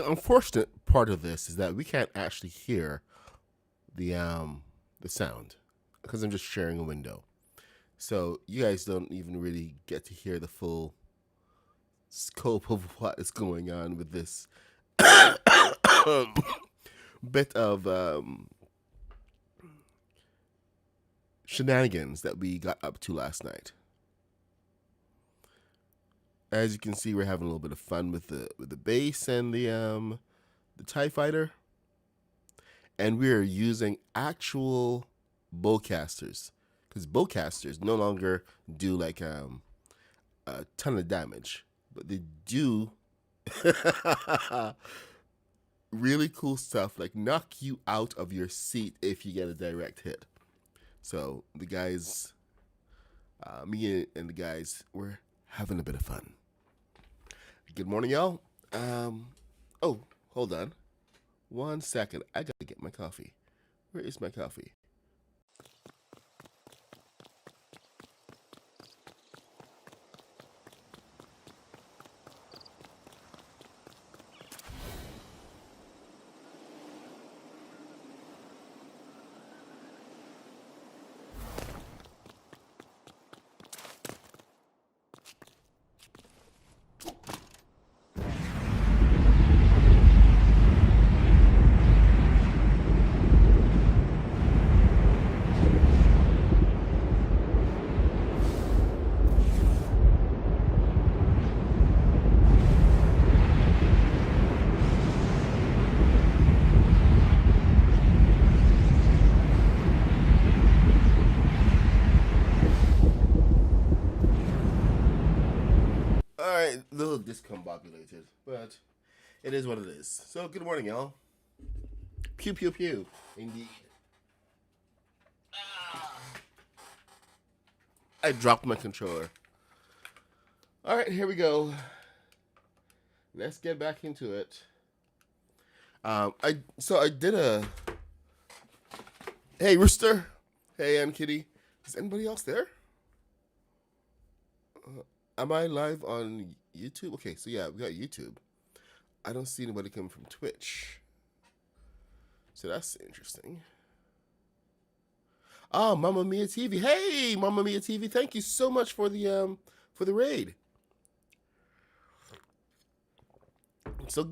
The unfortunate part of this is that we can't actually hear the sound because I'm just sharing a window. So you guys don't even really get to hear the full scope of what is going on with this bit of shenanigans that we got up to last night. As you can see, we're having a little bit of fun with the base and the TIE fighter, and we're using actual bowcasters because bowcasters no longer do like a ton of damage, but they do really cool stuff like knock you out of your seat if you get a direct hit. So the guys, me and the guys, we're having a bit of fun. Good morning, y'all. Oh, hold on. 1 second. I gotta get my coffee. Where is my coffee? All right, a little discombobulated, but it is what it is. So, good morning, y'all. Pew pew pew. Indeed. I dropped my controller. All right, here we go. Let's get back into it. I did a. Hey, Rooster. Hey, Aunt Kitty. Is anybody else there? Am I live on YouTube? Okay, so yeah, we got YouTube. I don't see anybody coming from Twitch. So that's interesting. Oh, Mamma Mia TV. Hey, Mamma Mia TV. Thank you so much for the raid. So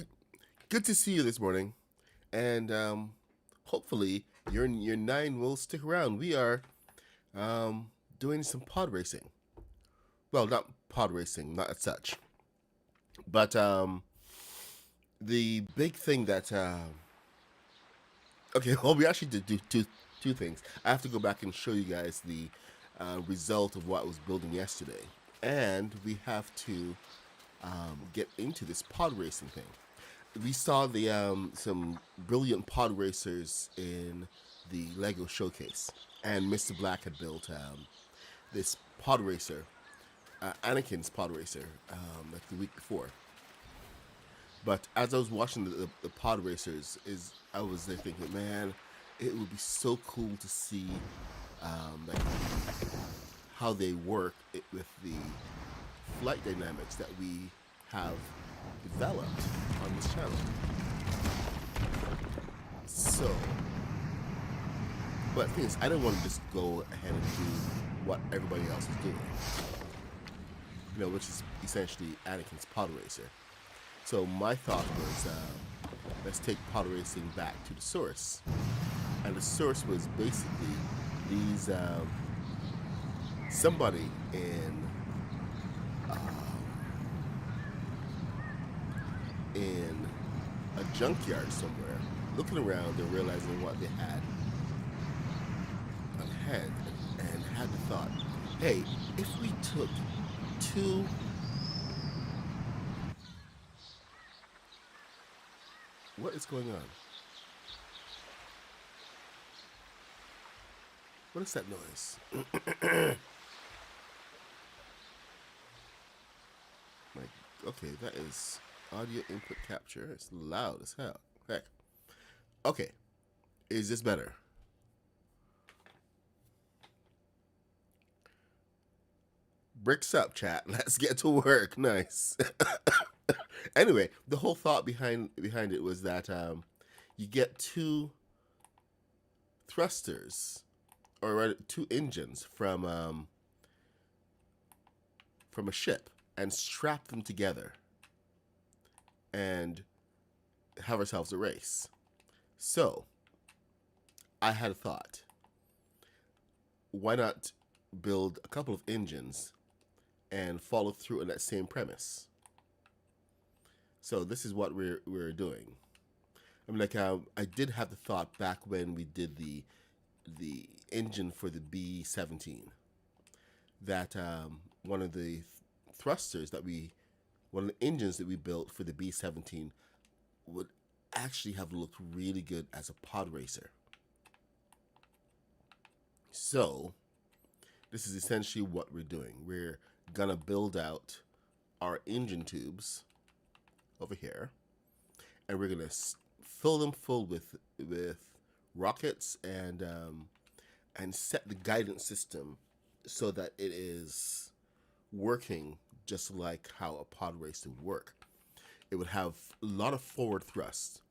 good to see you this morning, and hopefully your nine will stick around. We are doing some pod racing. Well, not pod racing, not as such, but the big thing that okay, well, we actually did do two things. I have to go back and show you guys the result of what I was building yesterday, and we have to get into this pod racing thing. We saw the some brilliant pod racers in the Lego showcase, and Mr. Black had built this pod racer, Anakin's pod racer, like the week before. But as I was watching the pod racers, I was there thinking, man, it would be so cool to see like how they work with the flight dynamics that we have developed on this channel. So, but the thing is, I didn't want to just go ahead and do what everybody else is doing, which is essentially Anakin's pod racer. So my thought was, let's take pod racing back to the source, and the source was basically these somebody in a junkyard somewhere, looking around and realizing what they had on hand, and had the thought, hey, if we took two. What is going on? What is that noise? Okay, that is audio input capture. It's loud as hell. Heck. Okay, is this better? Bricks up, chat. Let's get to work. Nice. Anyway, the whole thought behind it was that you get two thrusters, or rather, two engines from a ship, and strap them together and have ourselves a race. So I had a thought. Why not build a couple of engines and follow through on that same premise? So this is what we're doing. I mean, like I did have the thought back when we did the engine for the B-17 that one of the thrusters that one of the engines that we built for the B-17 would actually have looked really good as a pod racer. So this is essentially what we're doing. We're gonna build out our engine tubes over here, and we're gonna fill them full with rockets and set the guidance system so that it is working just like how a pod race would work. It would have a lot of forward thrust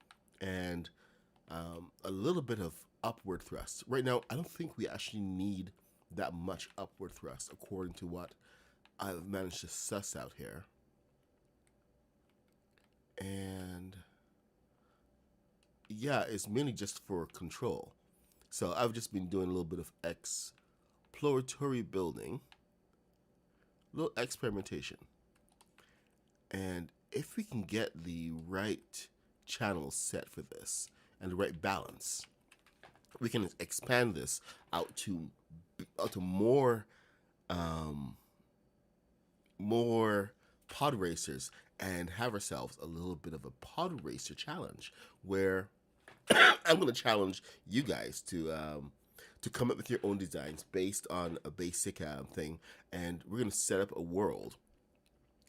and a little bit of upward thrust. Right now, I don't think we actually need that much upward thrust according to what I've managed to suss out here. And yeah, it's mainly just for control. So I've just been doing a little bit of exploratory building, a little experimentation. And if we can get the right channels set for this and the right balance, we can expand this out to more more pod racers and have ourselves a little bit of a pod racer challenge where I'm going to challenge you guys to come up with your own designs based on a basic thing, and we're going to set up a world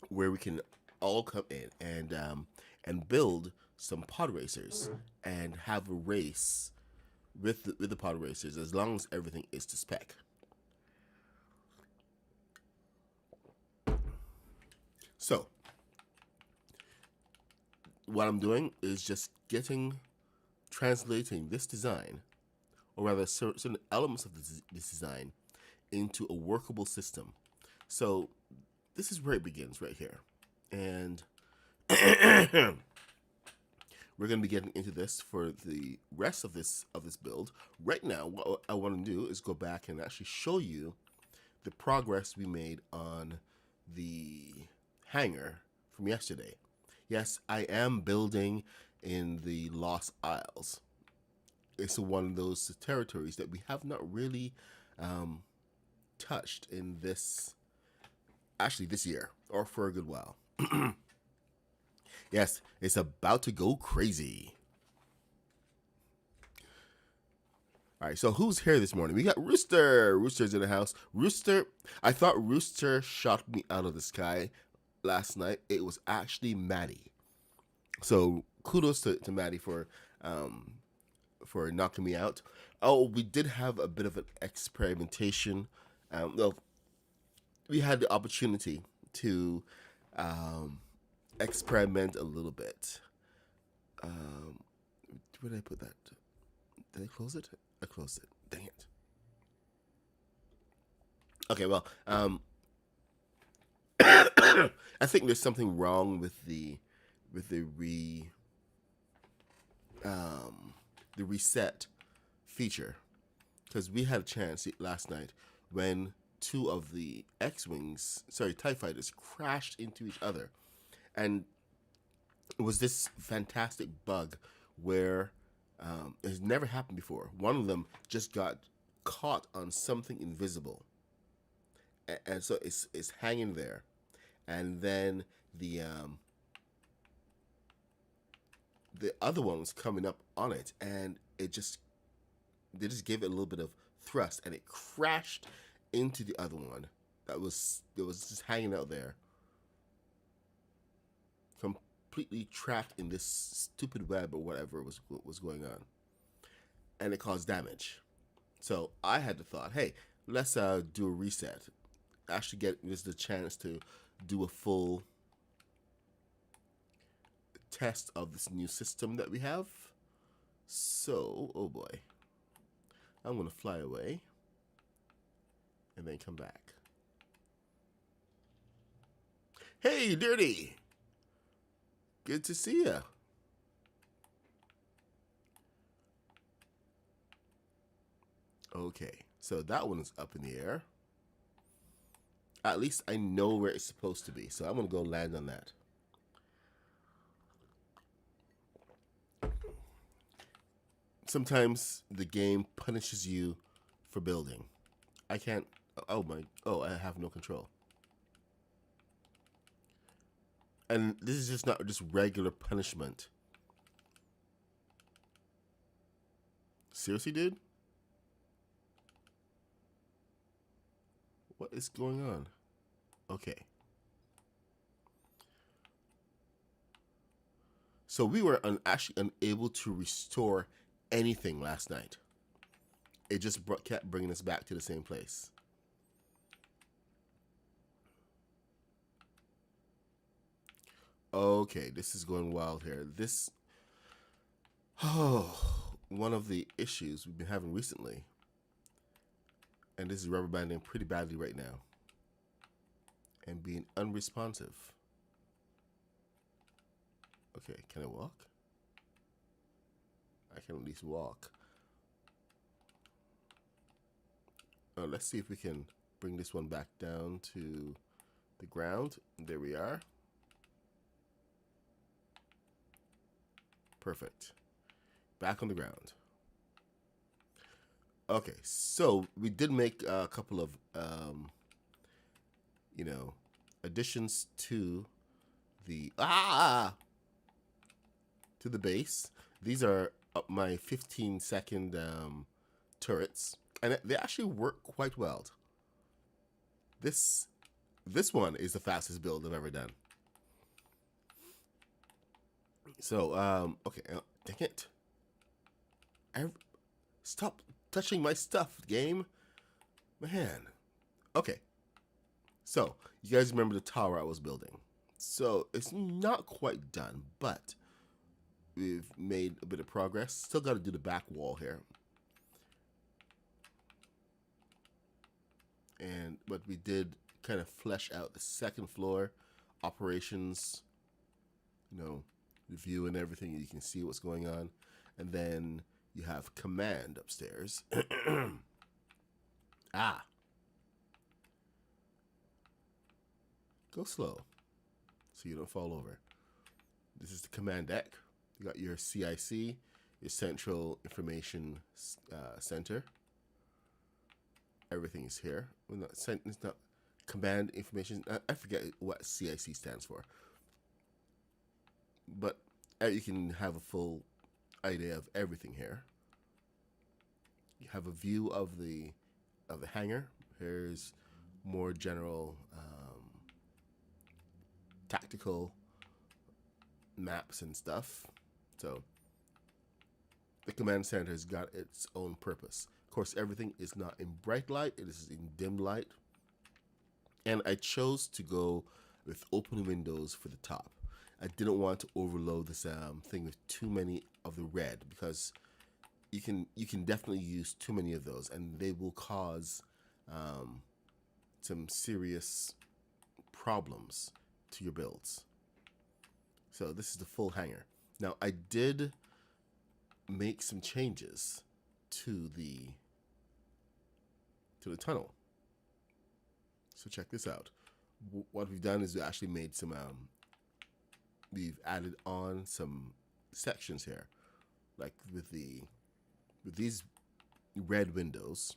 where we can all come in and build some pod racers and have a race with the pod racers as long as everything is to spec. So what I'm doing is just translating this design, or rather certain elements of this design, into a workable system. So this is where it begins right here. And we're going to be getting into this for the rest of this build. Right now, what I want to do is go back and actually show you the progress we made on the hangar from yesterday. Yes, I am building in the Lost Isles. It's one of those territories that we have not really touched in this year, or for a good while. Yes, it's about to go crazy. All right, so who's here this morning? We got Rooster. Rooster's in the house. Rooster, I thought Rooster shot me out of the sky last night. It was actually Maddie. So kudos to Maddie for knocking me out. Oh, we did have a bit of an experimentation. Well, we had the opportunity to experiment a little bit. Where did I put that? Did I close it? I closed it. Dang it. Okay, well, I think there's something wrong with the reset feature, because we had a chance last night when two of the TIE fighters crashed into each other, and it was this fantastic bug where it has never happened before. One of them just got caught on something invisible, and so it's hanging there, and then the other one was coming up on it, and they just gave it a little bit of thrust, and it crashed into the other one that was just hanging out there, completely trapped in this stupid web or whatever was going on, and it caused damage. So I had the thought, hey, let's do a reset. actually get this the chance to do a full test of this new system that we have. So, oh boy, I'm gonna fly away and then come back. Hey, Dirty! Good to see ya. Okay, so that one is up in the air. At least I know where it's supposed to be, so I'm gonna go land on that. Sometimes the game punishes you for building. I can't. Oh, I have no control. And this is just not just regular punishment. Seriously, dude? What is going on? Okay. So we were actually unable to restore anything last night. It just kept bringing us back to the same place. Okay, this is going wild here. One of the issues we've been having recently, and this is rubber banding pretty badly right now, and being unresponsive. Okay, can I walk? I can at least walk. Let's see if we can bring this one back down to the ground. There we are. Perfect. Back on the ground. Okay, so we did make a couple of, additions to the to the base. These are my 15-second turrets, and they actually work quite well. This one is the fastest build I've ever done. So okay, dang it! Stop touching my stuff, game, man. Okay, so you guys remember the tower I was building? So it's not quite done, but we've made a bit of progress. Still got to do the back wall here. But we did kind of flesh out the second floor operations, the view and everything. You can see what's going on. And then you have command upstairs. Go slow so you don't fall over. This is the command deck. You got your CIC, your Central Information Center. Everything is here. Well, it's not command information. I forget what CIC stands for. But you can have a full idea of everything here. You have a view of the hangar. Here's more general tactical maps and stuff. So the command center has got its own purpose. Of course, everything is not in bright light. It is in dim light. And I chose to go with open windows for the top. I didn't want to overload this thing with too many of the red, because you can definitely use too many of those, and they will cause some serious problems to your builds. So this is the full hangar. Now I did make some changes to the tunnel. So check this out. What we've done is we actually made some we've added on some sections here, like with these red windows,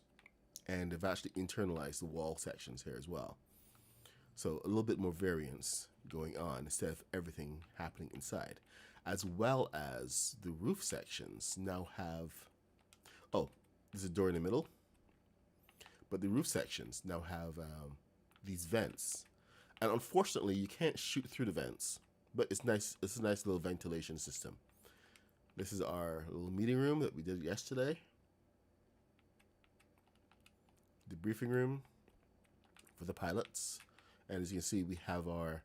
and they've actually internalized the wall sections here as well. So a little bit more variance going on instead of everything happening inside, as well as the roof sections now have, there's a door in the middle, but the roof sections now have these vents, and unfortunately you can't shoot through the vents, but it's nice. It's a nice little ventilation system. This is our little meeting room that we did yesterday, the briefing room for the pilots. And as you can see, we have our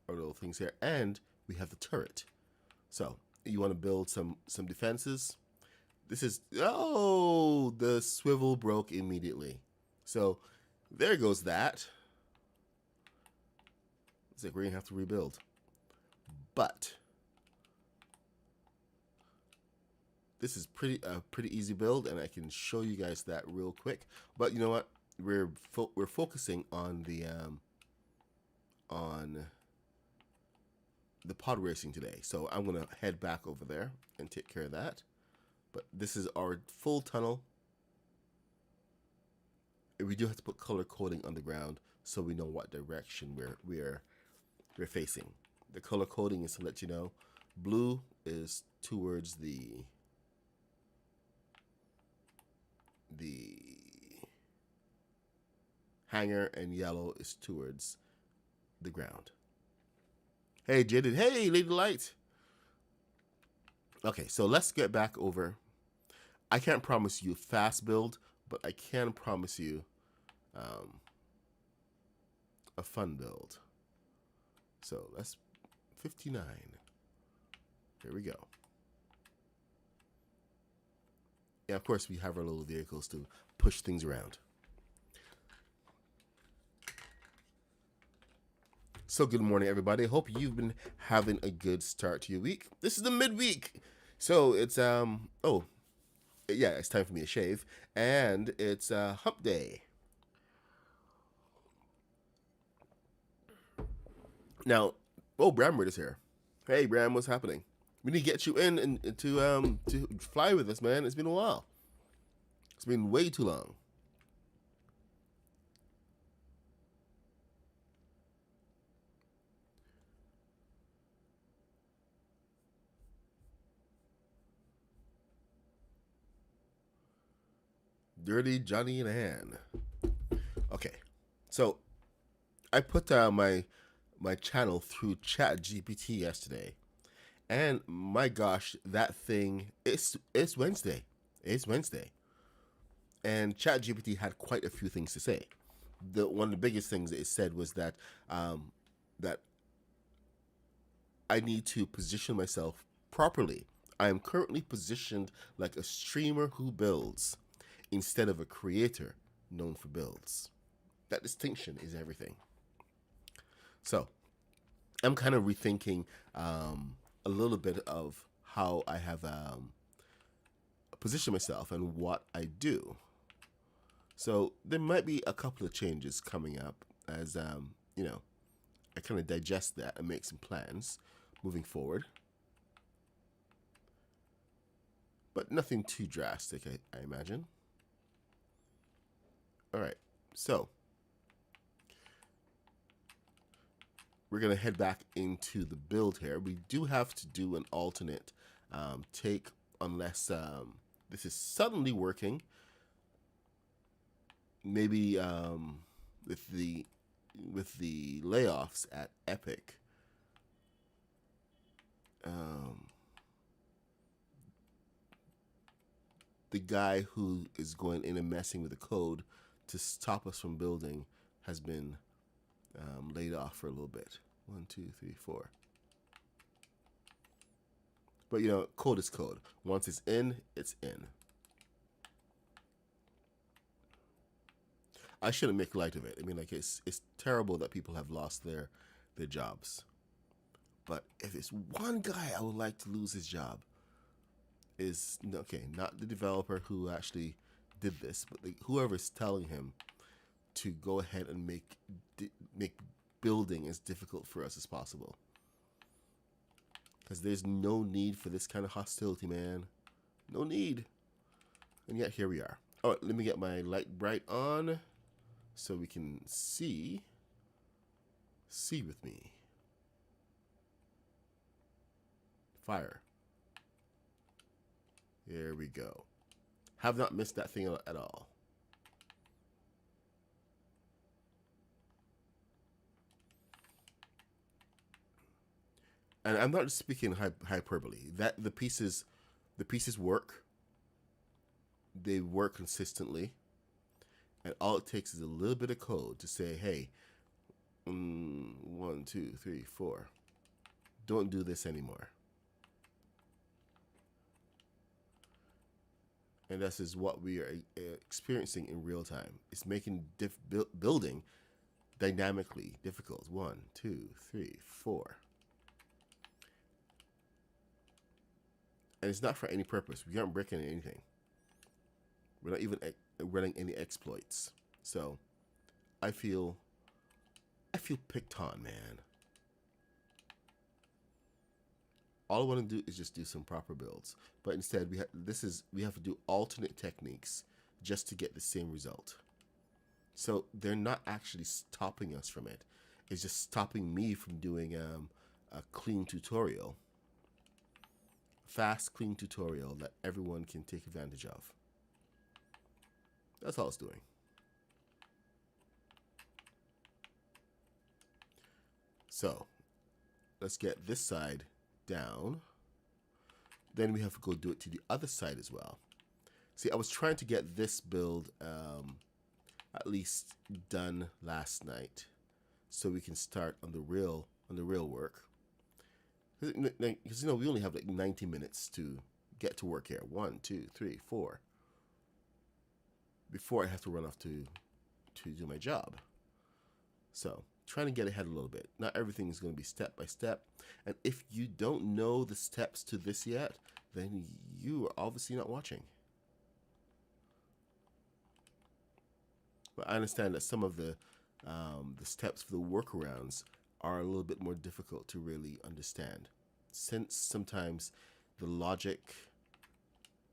little things here, and we have the turret. So you want to build some defenses. This is, oh, the swivel broke immediately. So there goes that. It's like we're gonna have to rebuild. But this is pretty easy build, and I can show you guys that real quick. But you know what? We're focusing on the pod racing today. So I'm gonna head back over there and take care of that. But this is our full tunnel. And we do have to put color coding on the ground so we know what direction we're facing. The color coding is to let you know blue is towards the hangar, and yellow is towards the ground. Hey, Jaded. Hey, Lady Light. Okay, so let's get back over. I can't promise you fast build, but I can promise you a fun build. So that's 59. Here we go. Yeah, of course we have our little vehicles to push things around. So good morning, everybody. Hope you've been having a good start to your week. This is the midweek. So it's oh yeah, it's time for me to shave, and it's hump day. Now, oh, Bramward is here. Hey, Bram, what's happening? We need to get you in and to fly with us, man. It's been a while. It's been way too long. Dirty Johnny and Ann. Okay, so I put my channel through ChatGPT yesterday, and my gosh, that thing, it's Wednesday. It's Wednesday, and ChatGPT had quite a few things to say. One of the biggest things it said was that that I need to position myself properly. I am currently positioned like a streamer who builds instead of a creator known for builds. That distinction is everything. So I'm kind of rethinking a little bit of how I have positioned myself and what I do. So there might be a couple of changes coming up as you know, I kind of digest that and make some plans moving forward. But nothing too drastic, I imagine. All right, so we're going to head back into the build here. We do have to do an alternate take unless this is suddenly working. Maybe with the layoffs at Epic. The guy who is going in and messing with the code to stop us from building has been laid off for a little bit. 1, 2, 3, 4. But you know, code is code. Once it's in, it's in. I shouldn't make light of it. I mean, like it's terrible that people have lost their jobs. But if it's one guy I would like to lose his job, is okay, not the developer who actually did this, but whoever's telling him to go ahead and make building as difficult for us as possible. Because there's no need for this kind of hostility, man. No need. And yet here we are. All right, let me get my light bright on so we can see with me. Fire. There we go. Have not missed that thing at all. And I'm not speaking hyperbole. That the pieces work. They work consistently, And all it takes is a little bit of code to say, hey, 1, 2, 3, 4, don't do this anymore. And this is what we are experiencing in real time. It's making building dynamically difficult. 1, 2, 3, 4. And it's not for any purpose. We aren't breaking anything. We're not even running any exploits. So I feel picked on, man. All I want to do is just do some proper builds, but instead we have to do alternate techniques just to get the same result. So they're not actually stopping us from it. It's just stopping me from doing a clean tutorial, fast, clean tutorial that everyone can take advantage of. That's all it's doing. So let's get this side down. Then we have to go do it to the other side as well. See, I was trying to get this build at least done last night, so we can start on the real work. Because we only have like 90 minutes to get to work here. 1, 2, 3, 4. Before I have to run off to do my job. So trying to get ahead a little bit. Not everything is going to be step by step. And if you don't know the steps to this yet, then you are obviously not watching. But I understand that some of the steps for the workarounds are a little bit more difficult to really understand, since sometimes the logic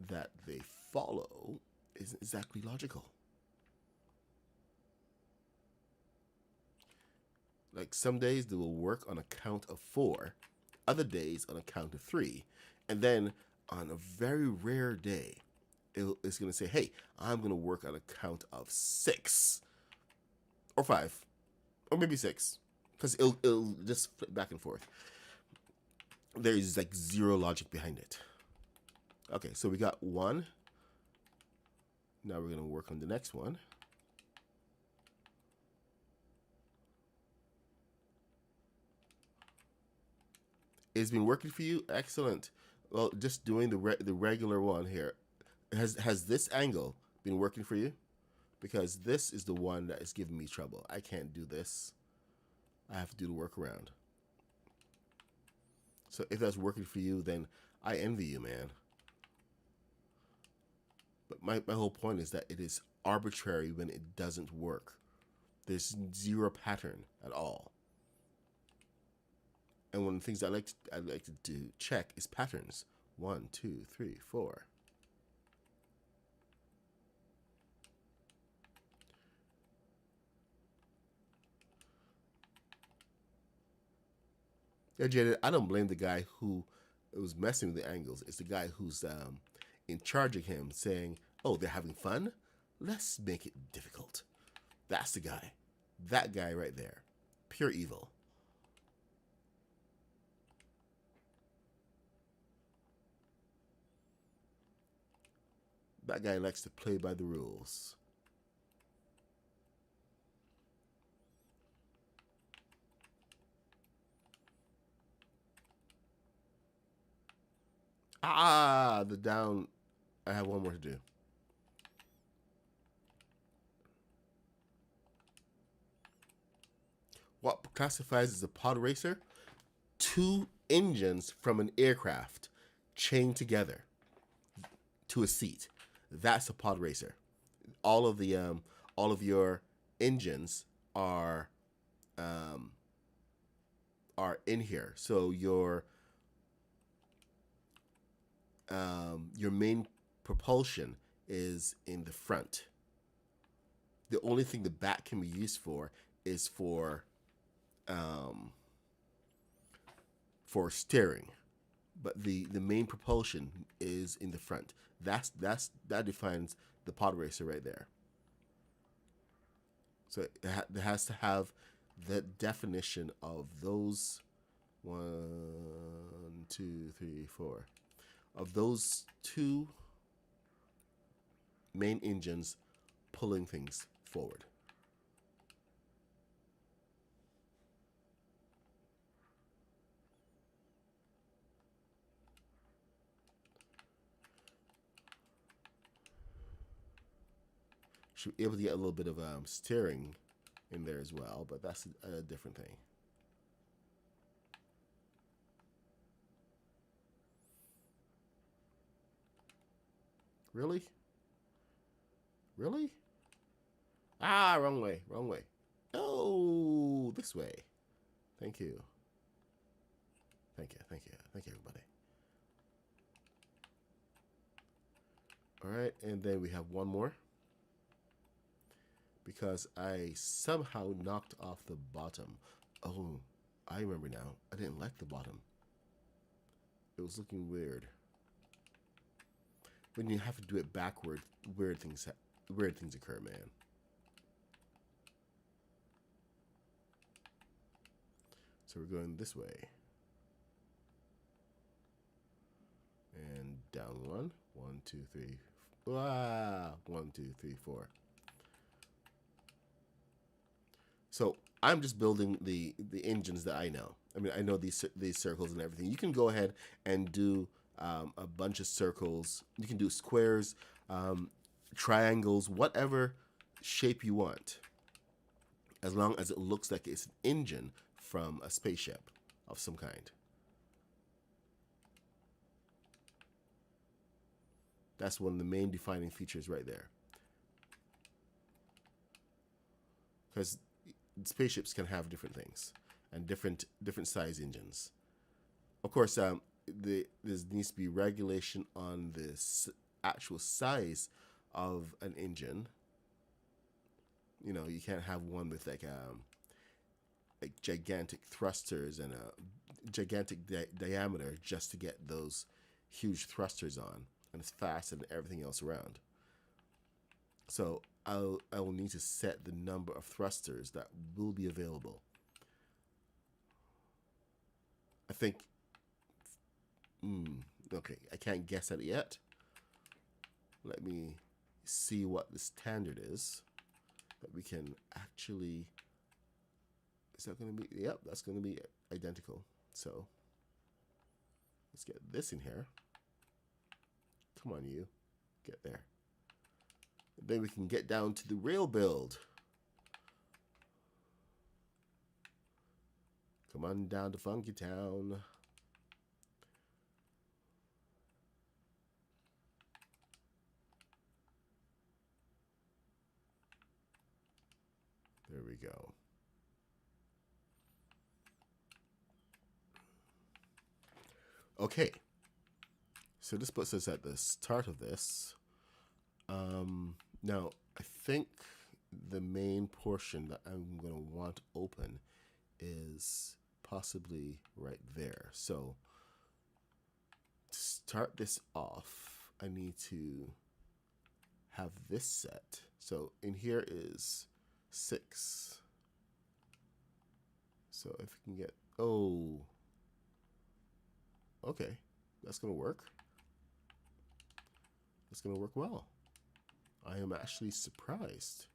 that they follow isn't exactly logical. Like some days they will work on a count of 4, other days on a count of 3, and then on a very rare day, it's going to say, hey, I'm going to work on a count of 6 or 5 or maybe 6, because it'll just flip back and forth. There's like zero logic behind it. Okay, so we got 1. Now we're going to work on the next one. It's been working for you? Excellent. Well, just doing the regular one here. Has this angle been working for you? Because this is the one that is giving me trouble. I can't do this. I have to do the workaround. So if that's working for you, then I envy you, man. But my whole point is that it is arbitrary when it doesn't work. There's zero pattern at all. And one of the things I like to check is patterns. 1, 2, 3, 4. Yeah, Jaden, I don't blame the guy who was messing with the angles. It's the guy who's in charge of him saying, oh, they're having fun? Let's make it difficult. That's the guy. That guy right there. Pure evil. That guy likes to play by the rules. The down. I have one more to do. What classifies as a pod racer? 2 engines from an aircraft chained together to a seat. That's a pod racer. All of your engines are in here. So your main propulsion is in the front. The only thing the back can be used for is for steering, but the main propulsion is in the front. That defines the pod racer right there. So it has to have the definition of those 1, 2, 3, 4 of those 2 main engines pulling things forward. Should be able to get a little bit of steering in there as well, but that's a different thing. Really? Really? Ah, wrong way, wrong way. Oh, this way. Thank you. Thank you, thank you, thank you, everybody. All right, and then we have one more. Because I somehow knocked off the bottom. Oh, I remember now. I didn't like the bottom. It was looking weird. When you have to do it backward, weird things occur, man. So we're going this way. And down one. 1, 2, 3. Ah, 1, 2, 3, 4. So I'm just building the engines that I know. I mean, I know these circles and everything. You can go ahead and do a bunch of circles. You can do squares, triangles, whatever shape you want, as long as it looks like it's an engine from a spaceship of some kind. That's one of the main defining features right there. Because spaceships can have different things and different size engines. Of course, there needs to be regulation on the actual size of an engine. You know, you can't have one with like gigantic thrusters and a gigantic diameter just to get those huge thrusters on, and it's fast and everything else around. So I will need to set the number of thrusters that will be available. I think, okay, I can't guess at it yet. Let me see what the standard is that we can actually, is that going to be, yep, that's going to be identical. So let's get this in here. Come on, you, get there. Then we can get down to the rail build. Come on down to Funky Town. There we go. Okay. So this puts us at the start of this. Now, I think the main portion that I'm going to want open is possibly right there. So to start this off, I need to have this set. So in here is 6. So if we can get, oh, okay, that's going to work. That's going to work well. I am actually surprised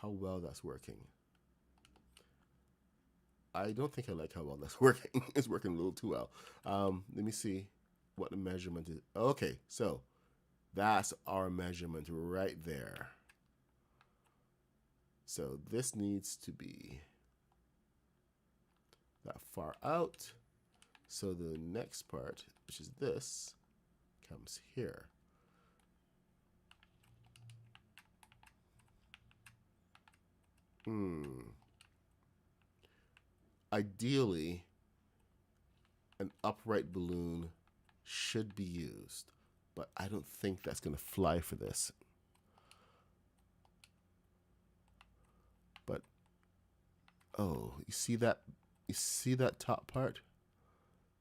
how well that's working. I don't think I like how well that's working. It's working a little too well. Let me see what the measurement is. Okay, so that's our measurement right there. So this needs to be that far out. So the next part, which is this, comes here. Ideally, an upright balloon should be used, but I don't think that's going to fly for this. But, oh, you see that? You see that top part?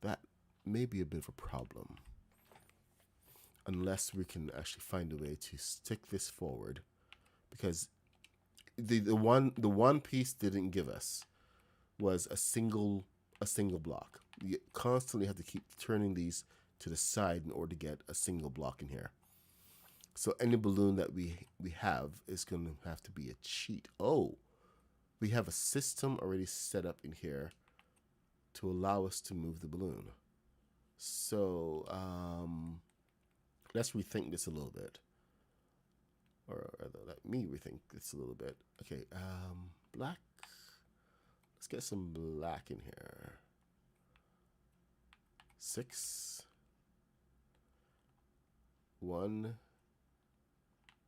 That may be a bit of a problem. Unless we can actually find a way to stick this forward, because the one piece didn't give us was a single block. You constantly have to keep turning these to the side in order to get a single block in here. So any balloon that we have is going to have to be a cheat. Oh, we have a system already set up in here to allow us to move the balloon. So let's rethink this a little bit. Or rather, let me rethink this a little bit. Okay, black. Let's get some black in here. 6, 1,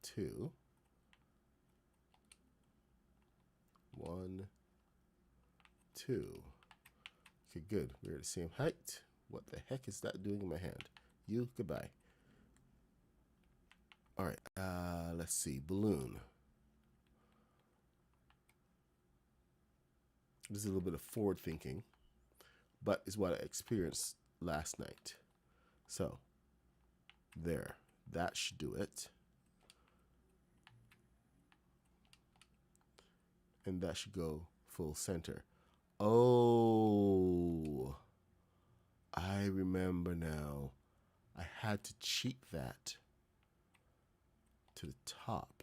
2, 1, 2. Okay, good. We're at the same height. What the heck is that doing in my hand? You, goodbye. All right, let's see. Balloon. This is a little bit of forward thinking, but it's what I experienced last night. So, there. That should do it. And that should go full center. Oh, I remember now. I had to cheat that to the top.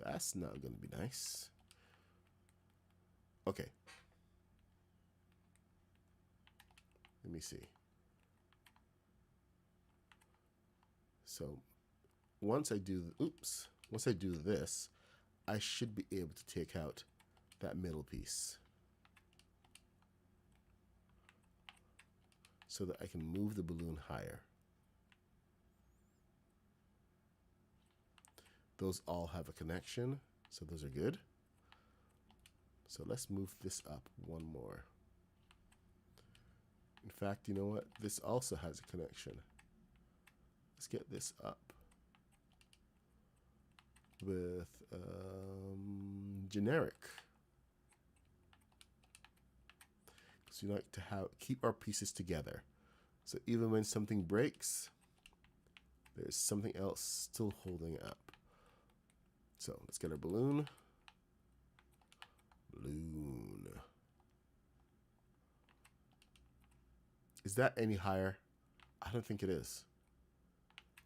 That's not going to be nice. Okay. Let me see. So once I do, once I do this, I should be able to take out that middle piece so that I can move the balloon higher. Those all have a connection, so those are good. So let's move this up one more. In fact, you know what? This also has a connection. Let's get this up with generic. Because we like to keep our pieces together. So even when something breaks, there's something else still holding up. So let's get our balloon. Balloon. Is that any higher? I don't think it is.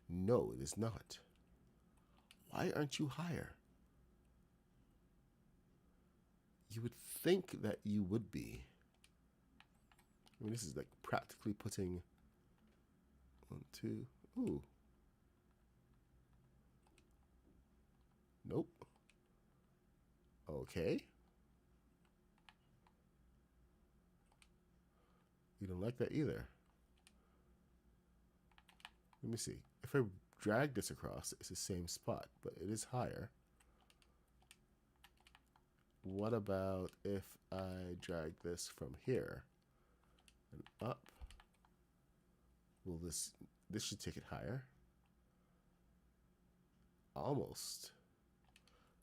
No, it is not. Why aren't you higher? You would think that you would be. I mean, this is like practically putting 1, 2. Ooh. Nope. Okay. You don't like that either. Let me see. If I drag this across, it's the same spot, but it is higher. What about if I drag this from here and up? Will this should take it higher? Almost.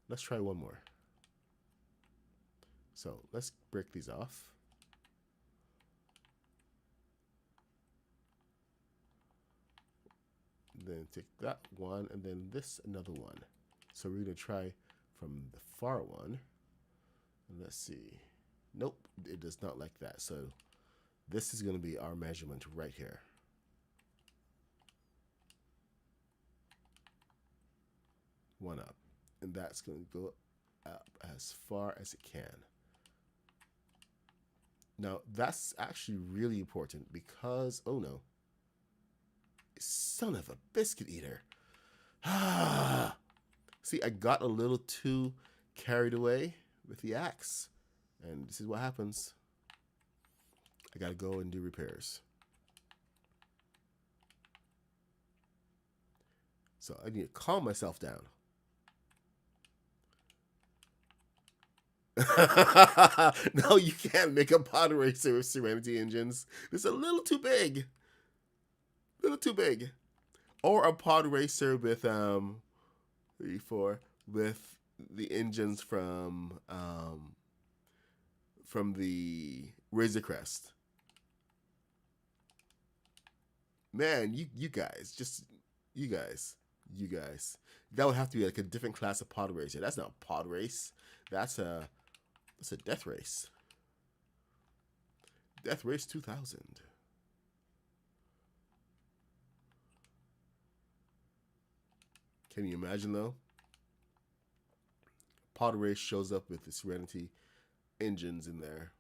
Let's try one more. So let's break these off. Then take that one and then this another one. So we're going to try from the far one. And let's see. Nope, it does not like that. So this is going to be our measurement right here. One up. And that's going to go up as far as it can. Now, that's actually really important because, oh no. Son of a biscuit eater. See, I got a little too carried away with the axe. And this is what happens. I gotta go and do repairs. So I need to calm myself down. No, you can't make a Podracer with Serenity engines. It's a little too big. A little too big. Or a Podracer with 3, 4 with the engines from the Razor Crest. Man, you guys, just you guys. That would have to be like a different class of pod racer. That's not a pod race. That's a death race. Death Race 2000. Can you imagine though? Podrace shows up with the Serenity engines in there.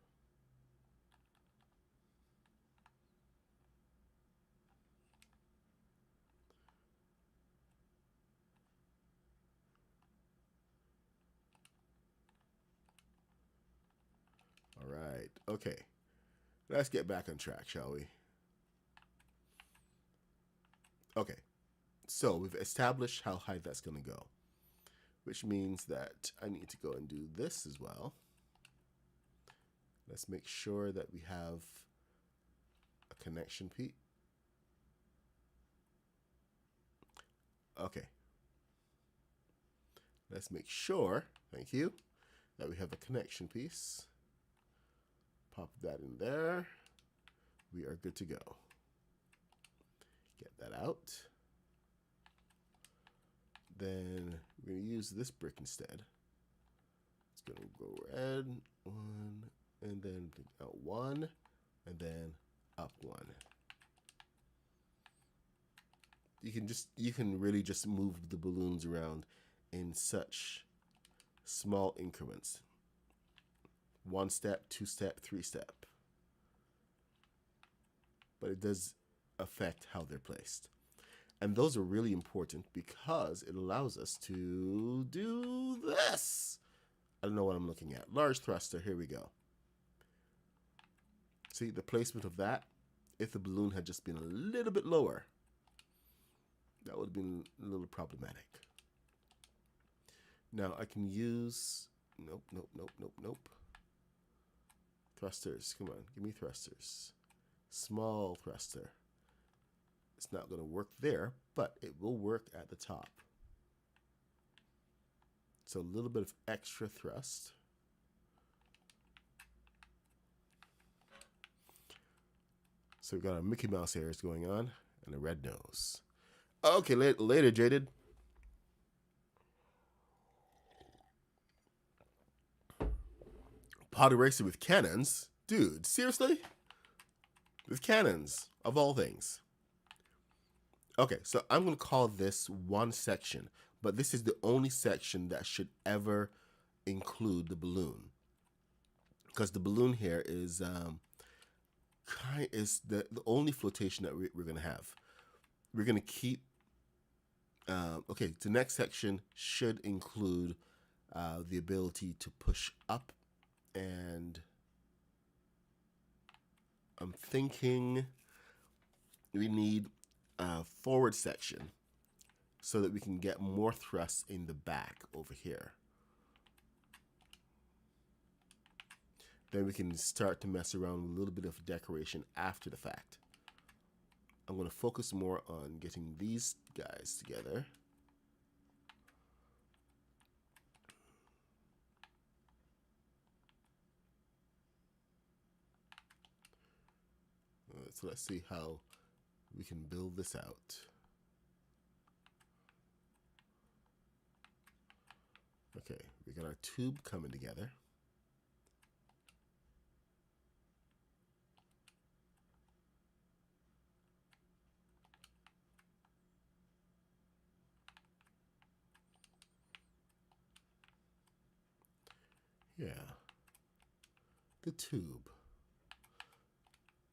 All right. Okay. Let's get back on track, shall we? Okay. So we've established how high that's going to go, which means that I need to go and do this as well. Let's make sure that we have a connection piece. Okay. Let's make sure, thank you, that we have a connection piece. Pop that in there. We are good to go. Get that out. Then we're going to use this brick instead. It's going to go red, one, and then out one, and then up one. You can really just move the balloons around in such small increments. 1 step, 2 step, 3 step. But it does affect how they're placed. And those are really important because it allows us to do this. I don't know what I'm looking at. Large thruster, here we go. See the placement of that? If the balloon had just been a little bit lower, that would have been a little problematic. Now I can use, nope. Thrusters, come on, give me thrusters. Small thruster. It's not going to work there, but it will work at the top. So a little bit of extra thrust. So we've got our Mickey Mouse hairs going on and a red nose. Okay, later, Jaded. Podracer with cannons? Dude, seriously? With cannons, of all things. Okay, so I'm going to call this one section, but this is the only section that should ever include the balloon. Because the balloon here is the only flotation that we're going to have. We're going to keep, okay, the next section should include the ability to push up, and I'm thinking we need a forward section so that we can get more thrust in the back over here. Then we can start to mess around with a little bit of decoration after the fact. I'm going to focus more on getting these guys together. So let's see how we can build this out. Okay, we got our tube coming together. Yeah, the tube.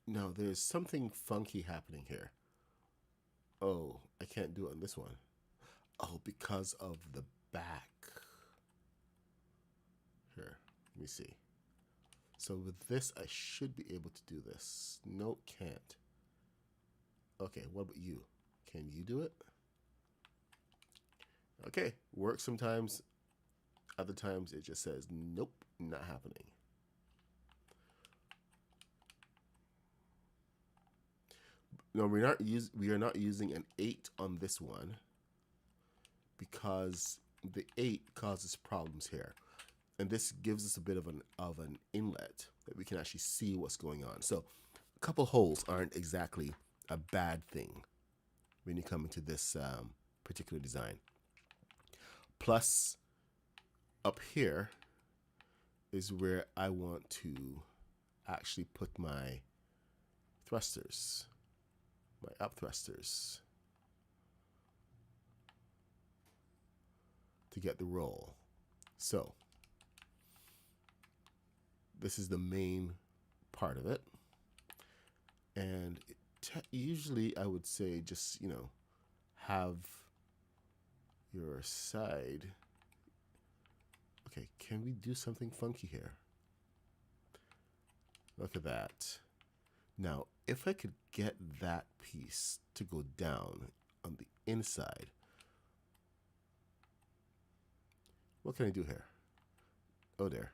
Now there's something funky happening here. Oh, I can't do it on this one. Oh, because of the back. Here, let me see. So with this, I should be able to do this. No, can't. Okay, what about you? Can you do it? Okay, works sometimes. Other times it just says, nope, not happening. No, we are not using an 8 on this one because the 8 causes problems here. And this gives us a bit of an inlet that we can actually see what's going on. So a couple holes aren't exactly a bad thing when you come into this particular design. Plus, up here is where I want to actually put my thrusters, my up thrusters. to get the roll. So this is the main part of it. And usually I would say just, have your side. Okay, can we do something funky here? Look at that. Now, if I could get that piece to go down on the inside, what can I do here? Oh, there.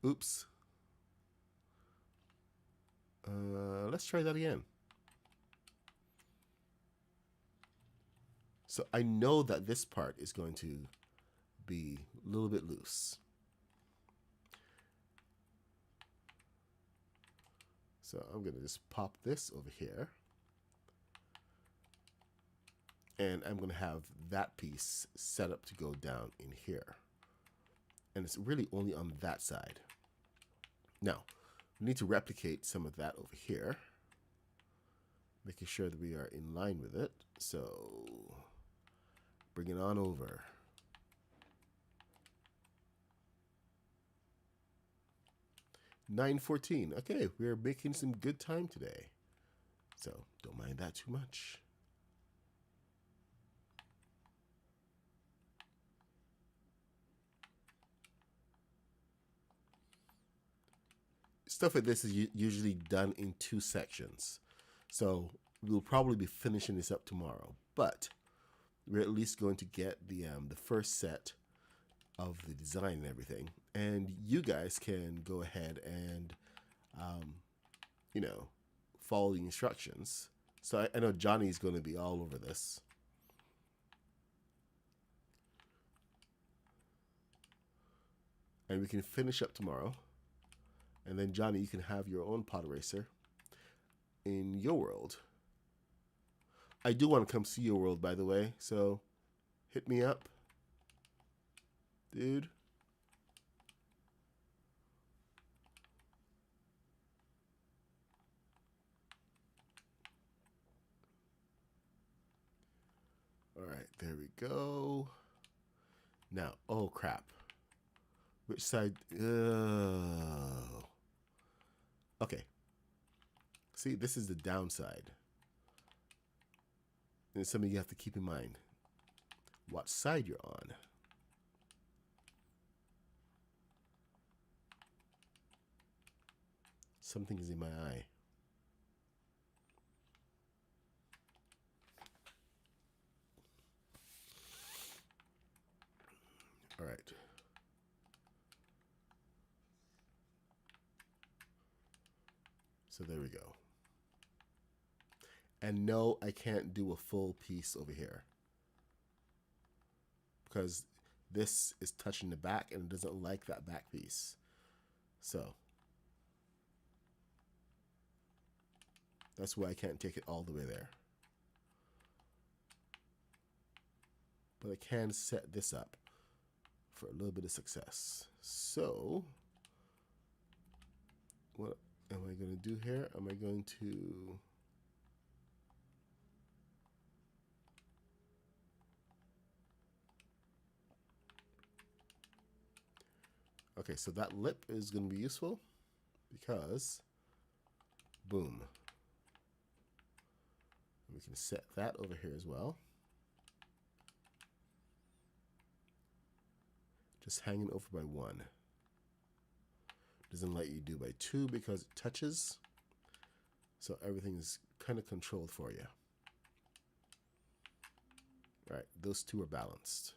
Oops. Let's try that again. So I know that this part is going to be a little bit loose. So I'm going to just pop this over here. And I'm going to have that piece set up to go down in here. And it's really only on that side. Now, we need to replicate some of that over here, making sure that we are in line with it. So bring it on over. $9:14. Okay, we're making some good time today. So don't mind that too much. Stuff like this is usually done in 2 sections. So we'll probably be finishing this up tomorrow. But we're at least going to get the first set of the design and everything. And you guys can go ahead and, follow the instructions. So I know Johnny's going to be all over this. And we can finish up tomorrow. And then, Johnny, you can have your own Podracer in your world. I do want to come see your world, by the way. So hit me up, dude. All right, there we go. Now, oh crap. Which side? Okay. See, this is the downside. And it's something you have to keep in mind. What side you're on. Something is in my eye. All right. So there we go. And no, I can't do a full piece over here, because this is touching the back and it doesn't like that back piece. So that's why I can't take it all the way there. But I can set this up for a little bit of success. So what am I going to do here? Am I going to... Okay, so that lip is going to be useful because, boom. We can set that over here as well. Just hanging over by 1. Doesn't let you do by 2 because it touches. So everything is kind of controlled for you. All right, those 2 are balanced.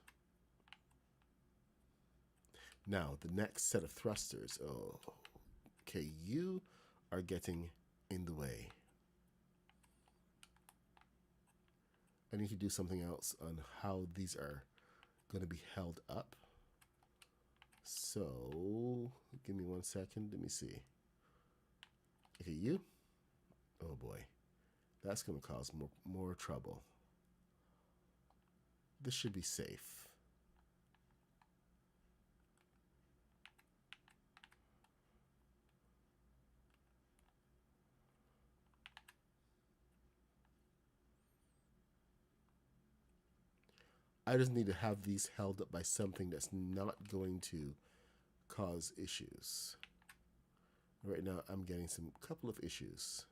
Now, the next set of thrusters. Oh, okay, you are getting in the way. I need to do something else on how these are going to be held up. So, give me 1 second. Let me see. Okay, you. Oh boy, that's going to cause more trouble. This should be safe. I just need to have these held up by something that's not going to cause issues. Right now, I'm getting some couple of issues.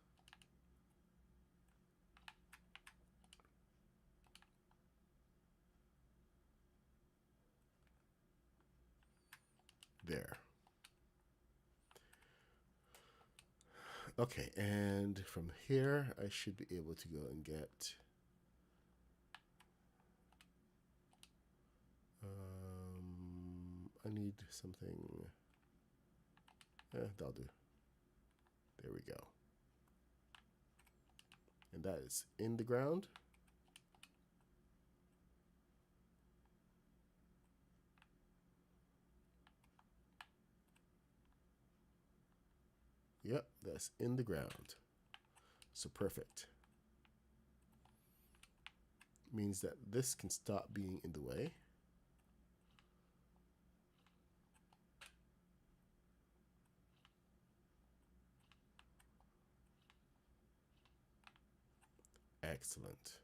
There. Okay, and from here, I should be able to go and get I need something. That'll do. There we go. And that is in the ground. Yep, that's in the ground. So perfect. Means that this can stop being in the way. Excellent.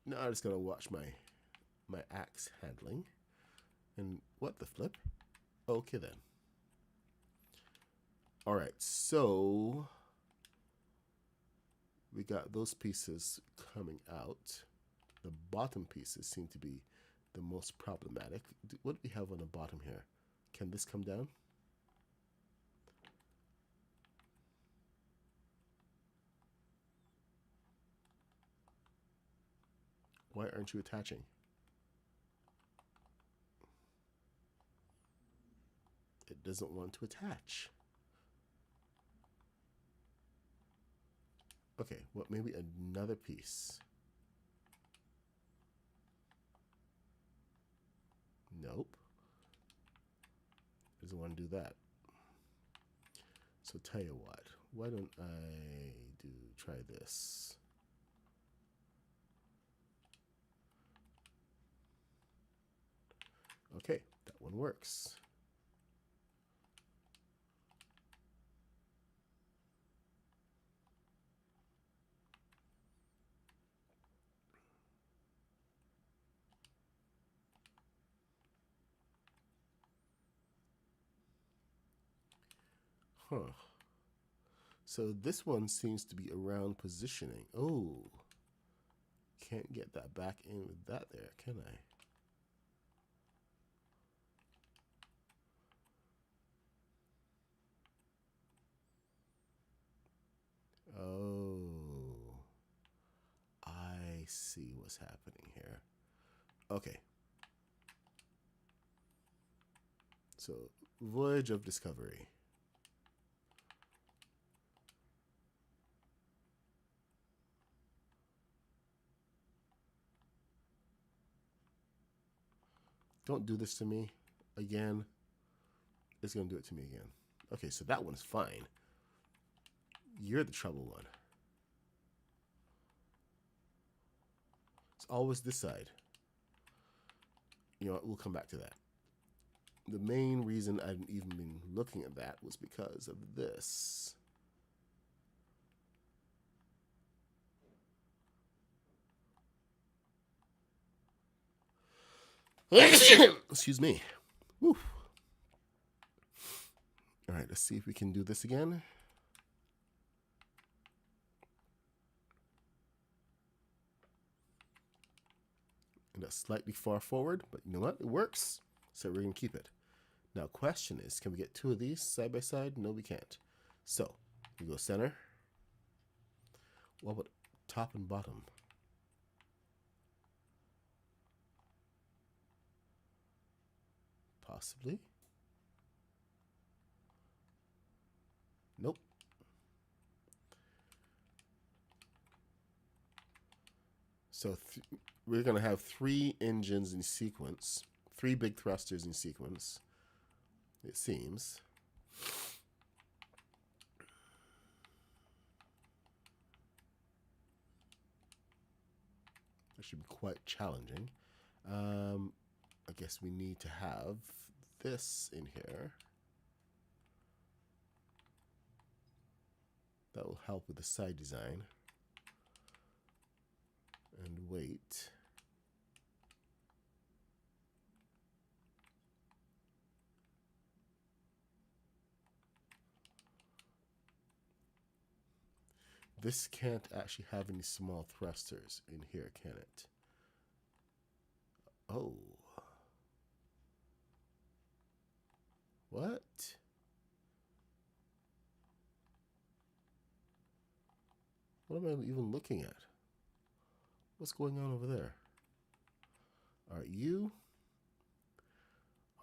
Now I'm just gonna watch my axe handling. And what the flip? Okay then. All right, so we got those pieces coming out. The bottom pieces seem to be the most problematic. What do we have on the bottom here? Can this come down? Why aren't you attaching? It doesn't want to attach. Okay, well, maybe another piece. Nope. Doesn't want to do that. So tell you what, why don't I try this? Okay, that one works. Huh. So this one seems to be around positioning. Oh, can't get that back in with that there, can I? Oh, I see what's happening here. Okay. So, Voyage of Discovery. Don't do this to me again. It's going to do it to me again. Okay, so that one's fine. You're the trouble one. It's always this side. You know what? We'll come back to that. The main reason I've even been looking at that was because of this. Excuse me. Woo. All right, let's see if we can do this again. And that's slightly far forward, but you know what? It works. So we're going to keep it. Now, question is, can we get two of these side by side? No, we can't. So we go center. What about top and bottom? Possibly. Nope. So we're going to have 3 engines in sequence, 3 big thrusters in sequence, it seems. That should be quite challenging. I guess we need to have this in here. That will help with the side design. And weight. This can't actually have any small thrusters in here, can it? Oh. What? What am I even looking at? What's going on over there? Alright, you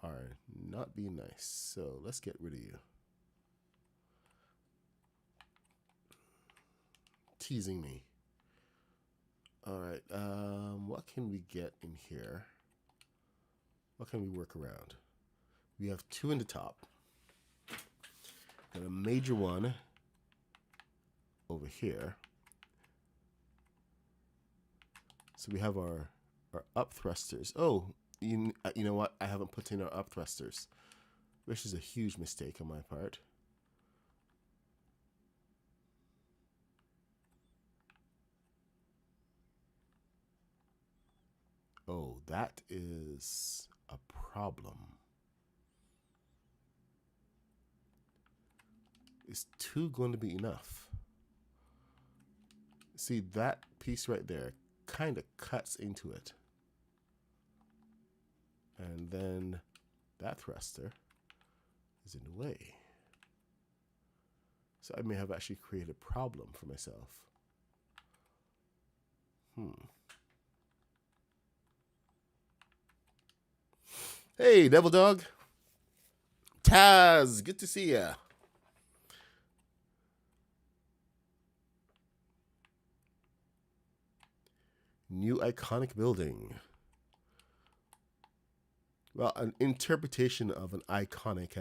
are not being nice, so let's get rid of you. Teasing me. Alright, what can we get in here? What can we work around? We have two in the top. Got a major one over here. So we have our up thrusters. Oh, you know what? I haven't put in our up thrusters, which is a huge mistake on my part. Oh, that is a problem. Is 2 going to be enough? See, that piece right there kind of cuts into it. And then that thruster is in the way. So I may have actually created a problem for myself. Hey, Devil Dog. Taz, good to see ya. New iconic building. Well, an interpretation of an iconic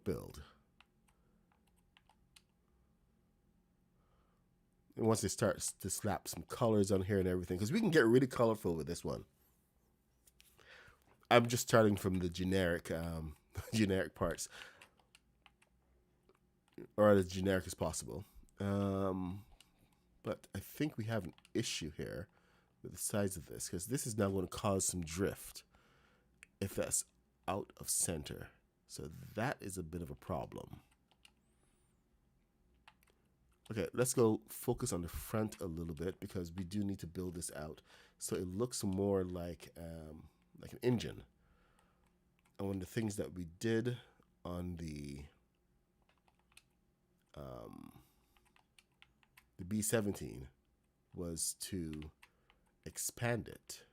build. And once they start to slap some colors on here and everything, because we can get really colorful with this one. I'm just starting from the generic generic parts, or as generic as possible. But I think we have an issue here with the size of this, because this is now going to cause some drift if that's out of center. So that is a bit of a problem. Okay, let's go focus on the front a little bit, because we do need to build this out so it looks more like an engine. And one of the things that we did on the B-17 was to expand it.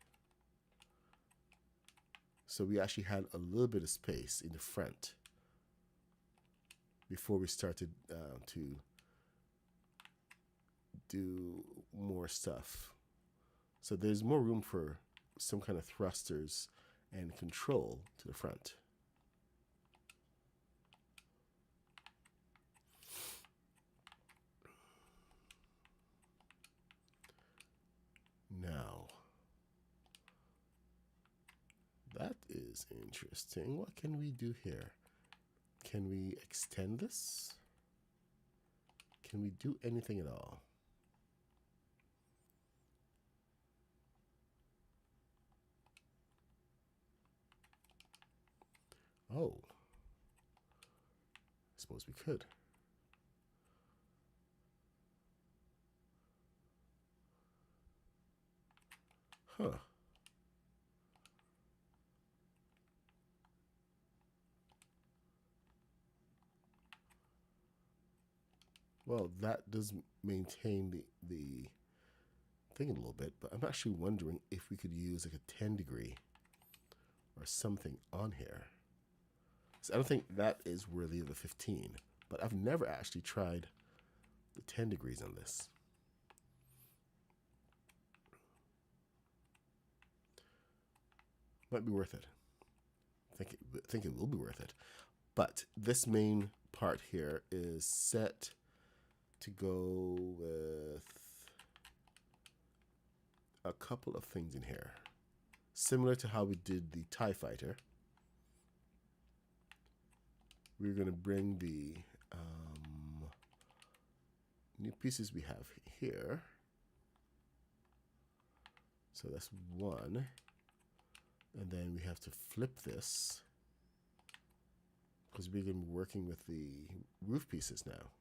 So we actually had a little bit of space in the front before we started to do more stuff. So there's more room for some kind of thrusters and control to the front. Now, that is interesting. What can we do here? Can we extend this? Can we do anything at all? Oh, I suppose we could. Huh. Well, that does maintain the thing a little bit, but I'm actually wondering if we could use like a 10 degree or something on here. So I don't think that is worthy of a 15, but I've never actually tried the 10 degrees on this. Might be worth it. I think it will be worth it. But this main part here is set to go with a couple of things in here. Similar to how we did the TIE Fighter. We're going to bring the new pieces we have here. So that's one. And then we have to flip this, because we're going to be working with the roof pieces now.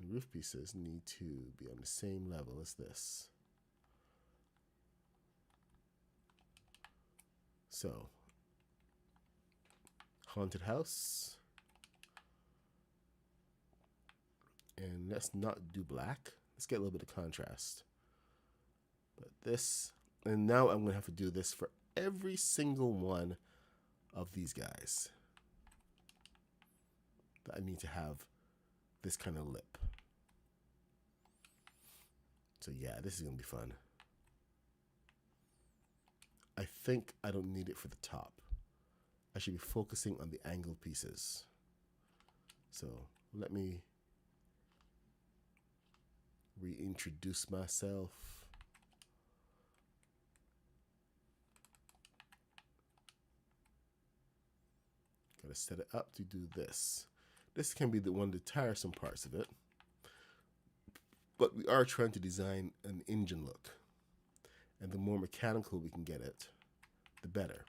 The roof pieces need to be on the same level as this. So, haunted house. And let's not do black. Let's get a little bit of contrast. But this, and now I'm going to have to do this for every single one of these guys. That I need to have this kind of lip. So yeah, this is going to be fun. I think I don't need it for the top. I should be focusing on the angled pieces. So let me reintroduce myself. Gotta set it up to do this. This can be one of the tiresome parts of it. But we are trying to design an engine look. And the more mechanical we can get it, the better.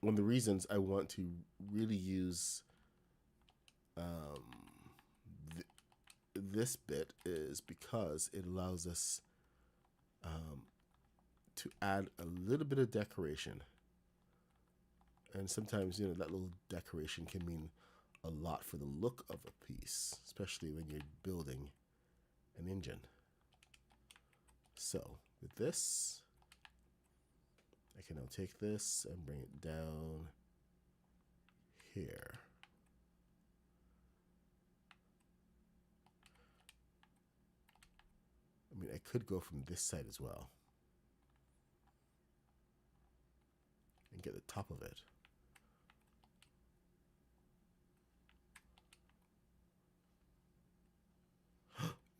One of the reasons I want to really use this bit is because it allows us to add a little bit of decoration. And sometimes, you know, that little decoration can mean a lot for the look of a piece, especially when you're building an engine. So with this, I can now take this and bring it down here. I mean, I could go from this side as well and get the top of it.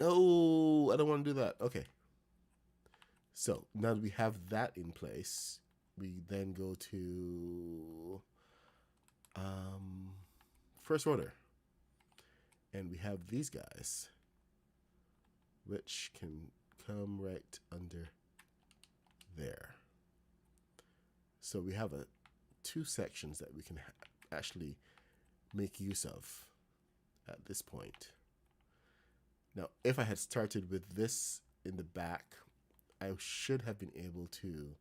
No, I don't want to do that. Okay. So now that we have that in place, we then go to first order. And we have these guys, which can come right under there. So we have two sections that we can actually make use of at this point. Now, if I had started with this in the back, I should have been able to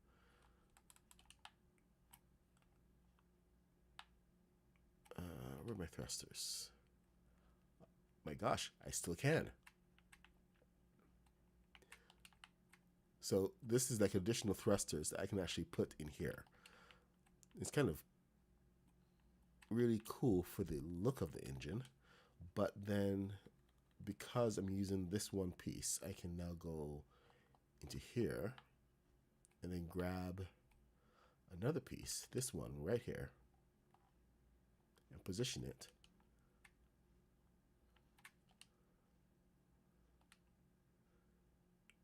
where are my thrusters? My gosh, I still can. So this is like additional thrusters that I can actually put in here. It's kind of really cool for the look of the engine, but then because I'm using this one piece, I can now go into here and then grab another piece, this one right here, and position it.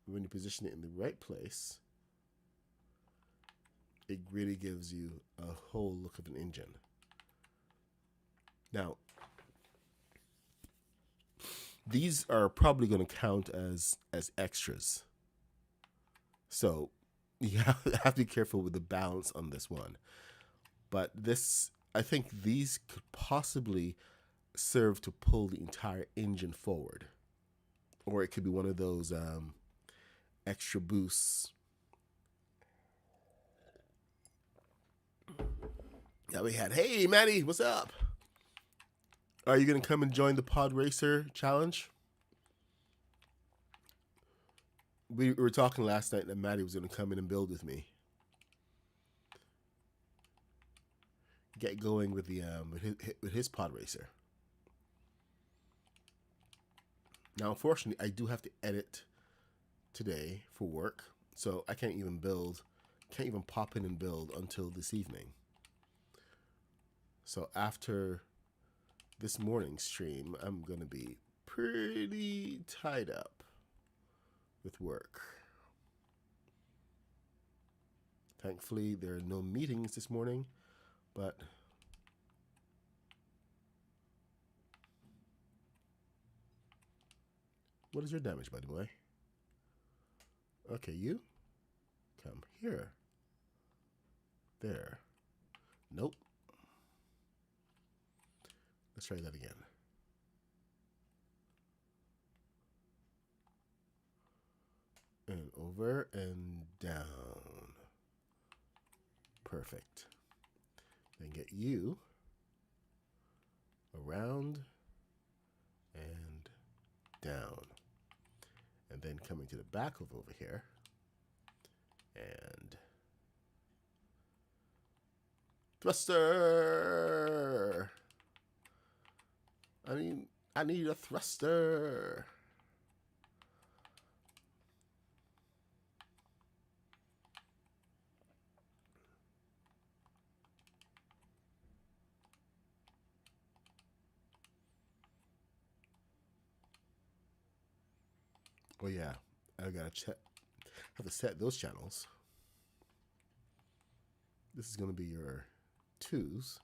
When you position it in the right place, it really gives you a whole look of an engine. Now, these are probably going to count as extras. So you have to be careful with the balance on this one. But this, I think these could possibly serve to pull the entire engine forward. Or it could be one of those extra boosts that we had. Hey, Maddie, what's up? Are you going to come and join the Podracer challenge? We were talking last night that Maddie was going to come in and build with me. Get going with the with his Podracer. Now, unfortunately, I do have to edit today for work, so I can't even pop in and build until this evening. So after this morning's stream, I'm going to be pretty tied up with work. Thankfully, there are no meetings this morning, but what is your damage, buddy boy? Okay, you come here. There. Nope. Let's try that again. over and down. Perfect. Then get you around and down. And then coming to the back of over here and thruster. I need a thruster. Oh yeah, I gotta check. Have to set those channels. This is gonna be your twos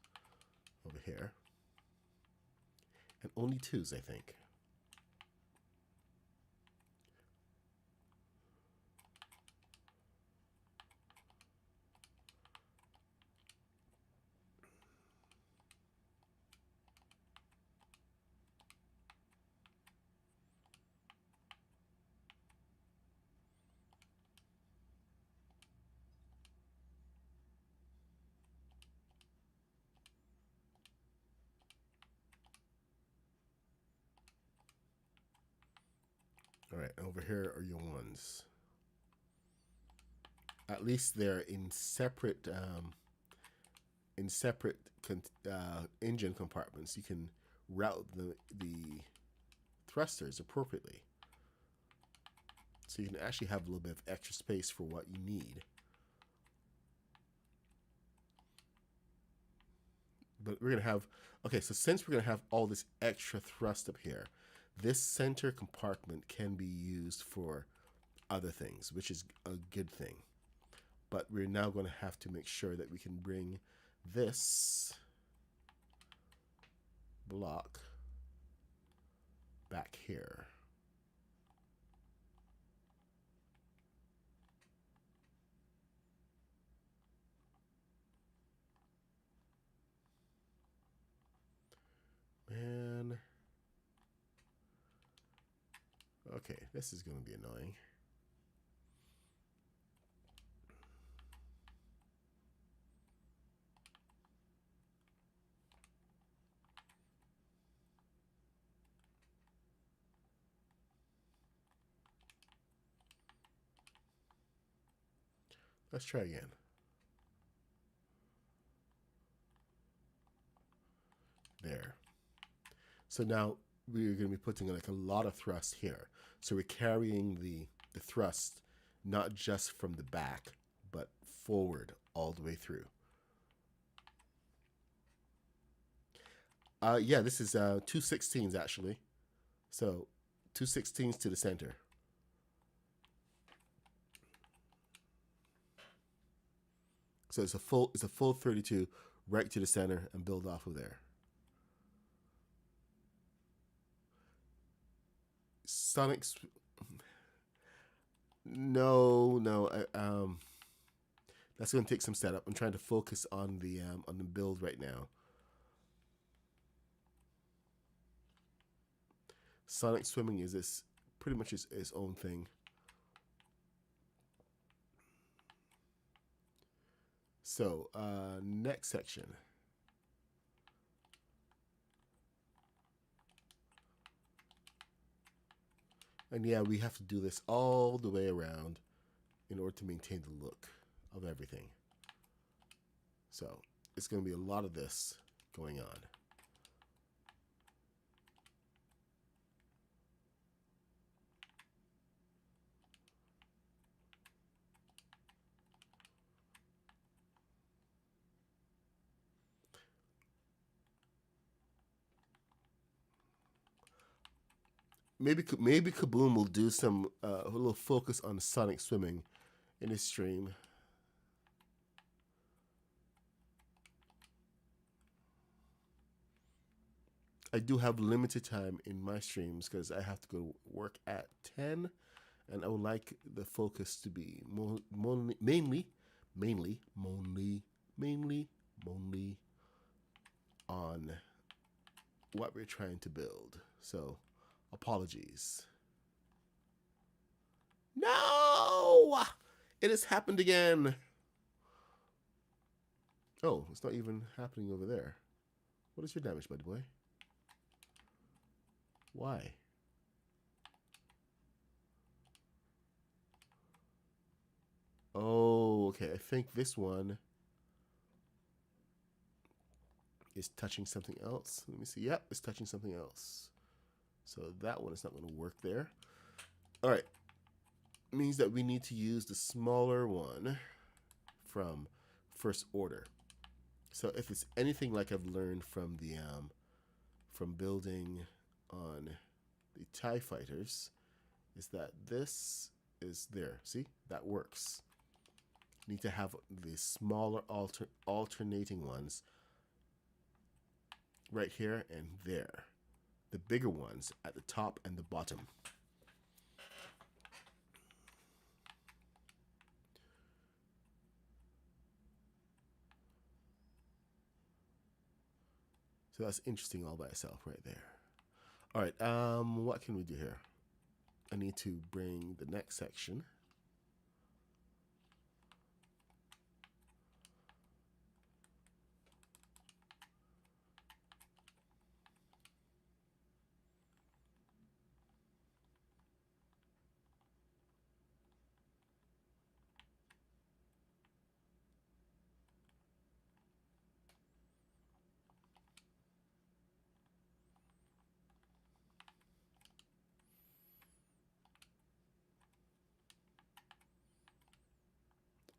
over here, and only twos, I think. All right, over here are your ones. At least they're in separate engine compartments. You can route the thrusters appropriately, so you can actually have a little bit of extra space for what you need. But we're gonna have, okay, so since we're gonna have all this extra thrust up here, this center compartment can be used for other things, which is a good thing. But we're now going to have to make sure that we can bring this block back here. Man. Okay, this is going to be annoying. Let's try again. There. So now we're going to be putting like a lot of thrust here. So we're carrying the thrust not just from the back, but forward all the way through. Yeah, this is 2/16s actually. So 2/16s to the center. So it's a full 32 right to the center and build off of there. Sonic's no. That's going to take some setup. I'm trying to focus on the build right now. Sonic swimming is this pretty much its own thing. So next section. And yeah, we have to do this all the way around in order to maintain the look of everything. So it's going to be a lot of this going on. Maybe Kaboom will do some a little focus on Sonic swimming in his stream. I do have limited time in my streams because I have to go to work at 10, and I would like the focus to be mainly on what we're trying to build. So apologies. No! No! It has happened again. Oh, it's not even happening over there. What is your damage, buddy boy? Why? Oh, okay. I think this one is touching something else. Let me see. Yep, it's touching something else. So that one is not going to work there. All right. Means that we need to use the smaller one from first order. So if it's anything like I've learned from the from building on the TIE fighters, is that this is there. See, that works. You need to have the smaller alternating ones right here and there. The bigger ones at the top and the bottom. So that's interesting all by itself right there. All right, what can we do here? I need to bring the next section.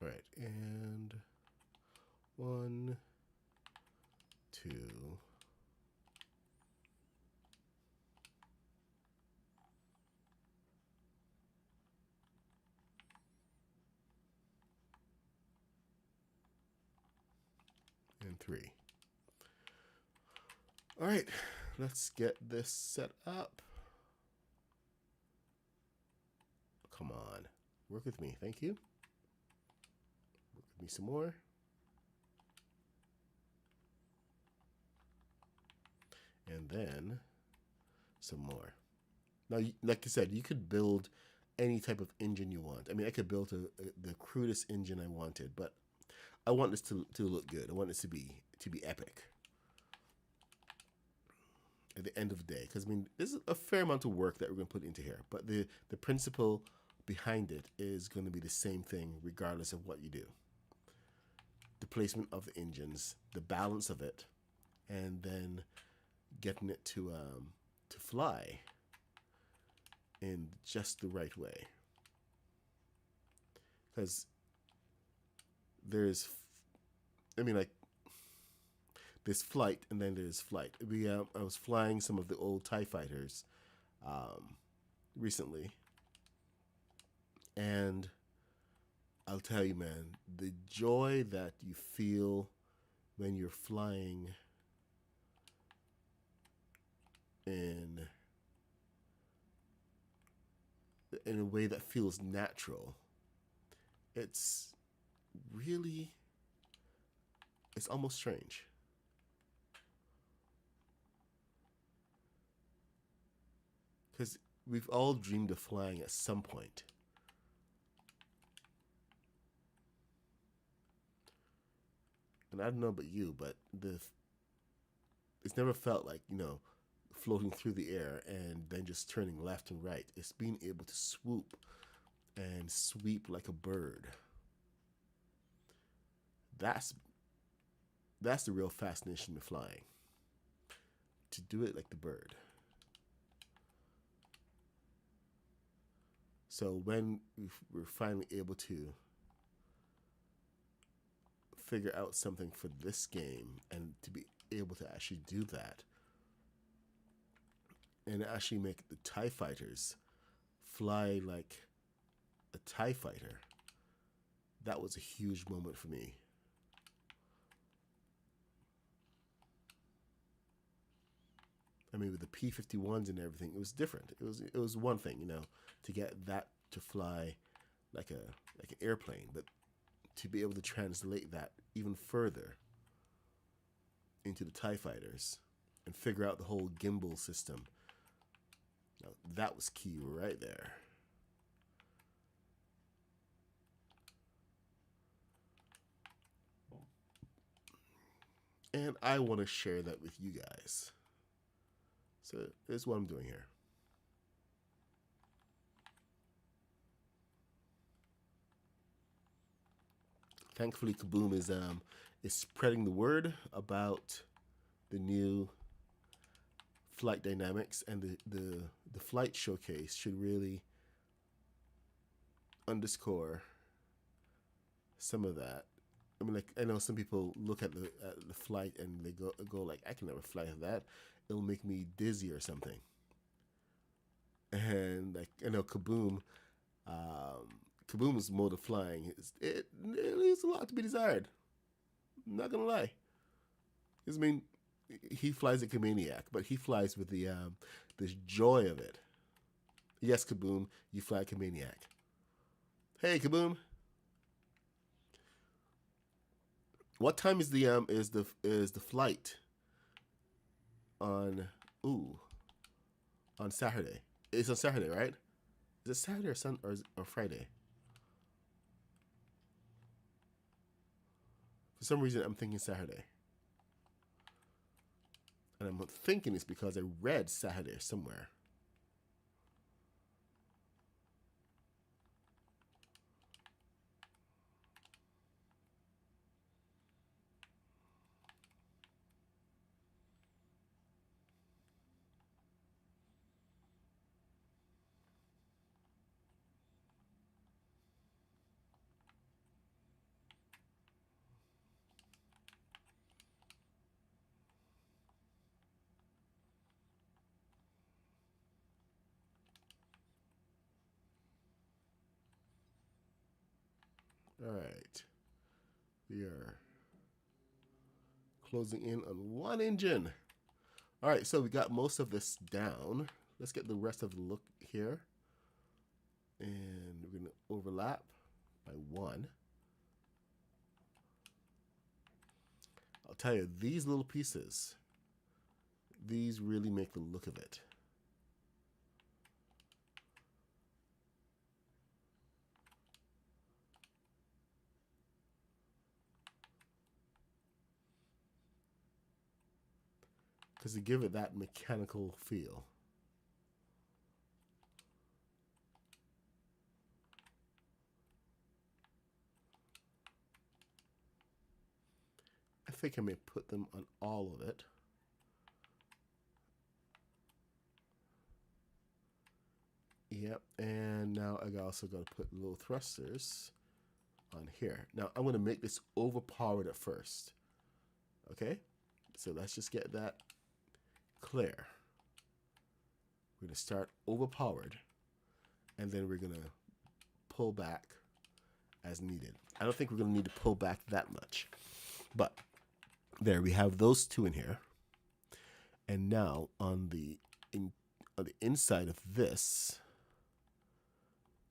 All right, and 1, 2, and 3. All right, let's get this set up. Come on, work with me. Thank you. Work with me some more. And then some more. Now, like I said, you could build any type of engine you want. I mean, I could build the crudest engine I wanted, but I want this to look good. I want this to be epic at the end of the day. Because I mean, there's a fair amount of work that we're going to put into here, but the principle behind it is going to be the same thing regardless of what you do. The placement of the engines, the balance of it, and then getting it to fly in just the right way. Because there's, I mean, like, there's flight and then there's flight. I was flying some of the old TIE fighters recently, and I'll tell you, man, the joy that you feel when you're flying in a way that feels natural. It's really, it's almost strange. Because we've all dreamed of flying at some point. And I don't know about you, but it's never felt like, floating through the air and then just turning left and right. It's being able to swoop and sweep like a bird. That's the real fascination of flying. To do it like the bird. So when we're finally able to figure out something for this game and to be able to actually do that and actually make the TIE fighters fly like a TIE fighter, that was a huge moment for me. I mean, with the P-51s and everything, it was different. It was one thing, to get that to fly like an airplane, but to be able to translate that even further into the TIE fighters and figure out the whole gimbal system. Now, that was key right there. and I want to share that with you guys. So this is what I'm doing here. Thankfully, Kaboom is spreading the word about the new flight dynamics, and the flight showcase should really underscore some of that. I mean, like, I know some people look at the flight and they go like, I can never fly that. It'll make me dizzy or something. And like, I know Kaboom's mode of flying it leaves a lot to be desired. I'm not gonna lie. I mean, he flies like a maniac, but he flies with the this joy of it. Yes, Kaboom, you fly like a maniac. Hey, Kaboom. What time is the flight on on Saturday? It's on Saturday, right? Is it Saturday or or Friday? For some reason, I'm thinking Saturday, and I'm thinking it's because I read Saturday somewhere. All right, we are closing in on one engine. All right, so we got most of this down. Let's get the rest of the look here. And we're going to overlap by 1. I'll tell you, these little pieces, these really make the look of it. Because they give it that mechanical feel. I think I may put them on all of it. Yep, and now I also got to put little thrusters on here. Now I'm going to make this overpowered at first. Okay, so let's just get that clear. We're going to start overpowered, and then we're going to pull back as needed. I don't think we're going to need to pull back that much, but there we have those two in here. And now on the inside of this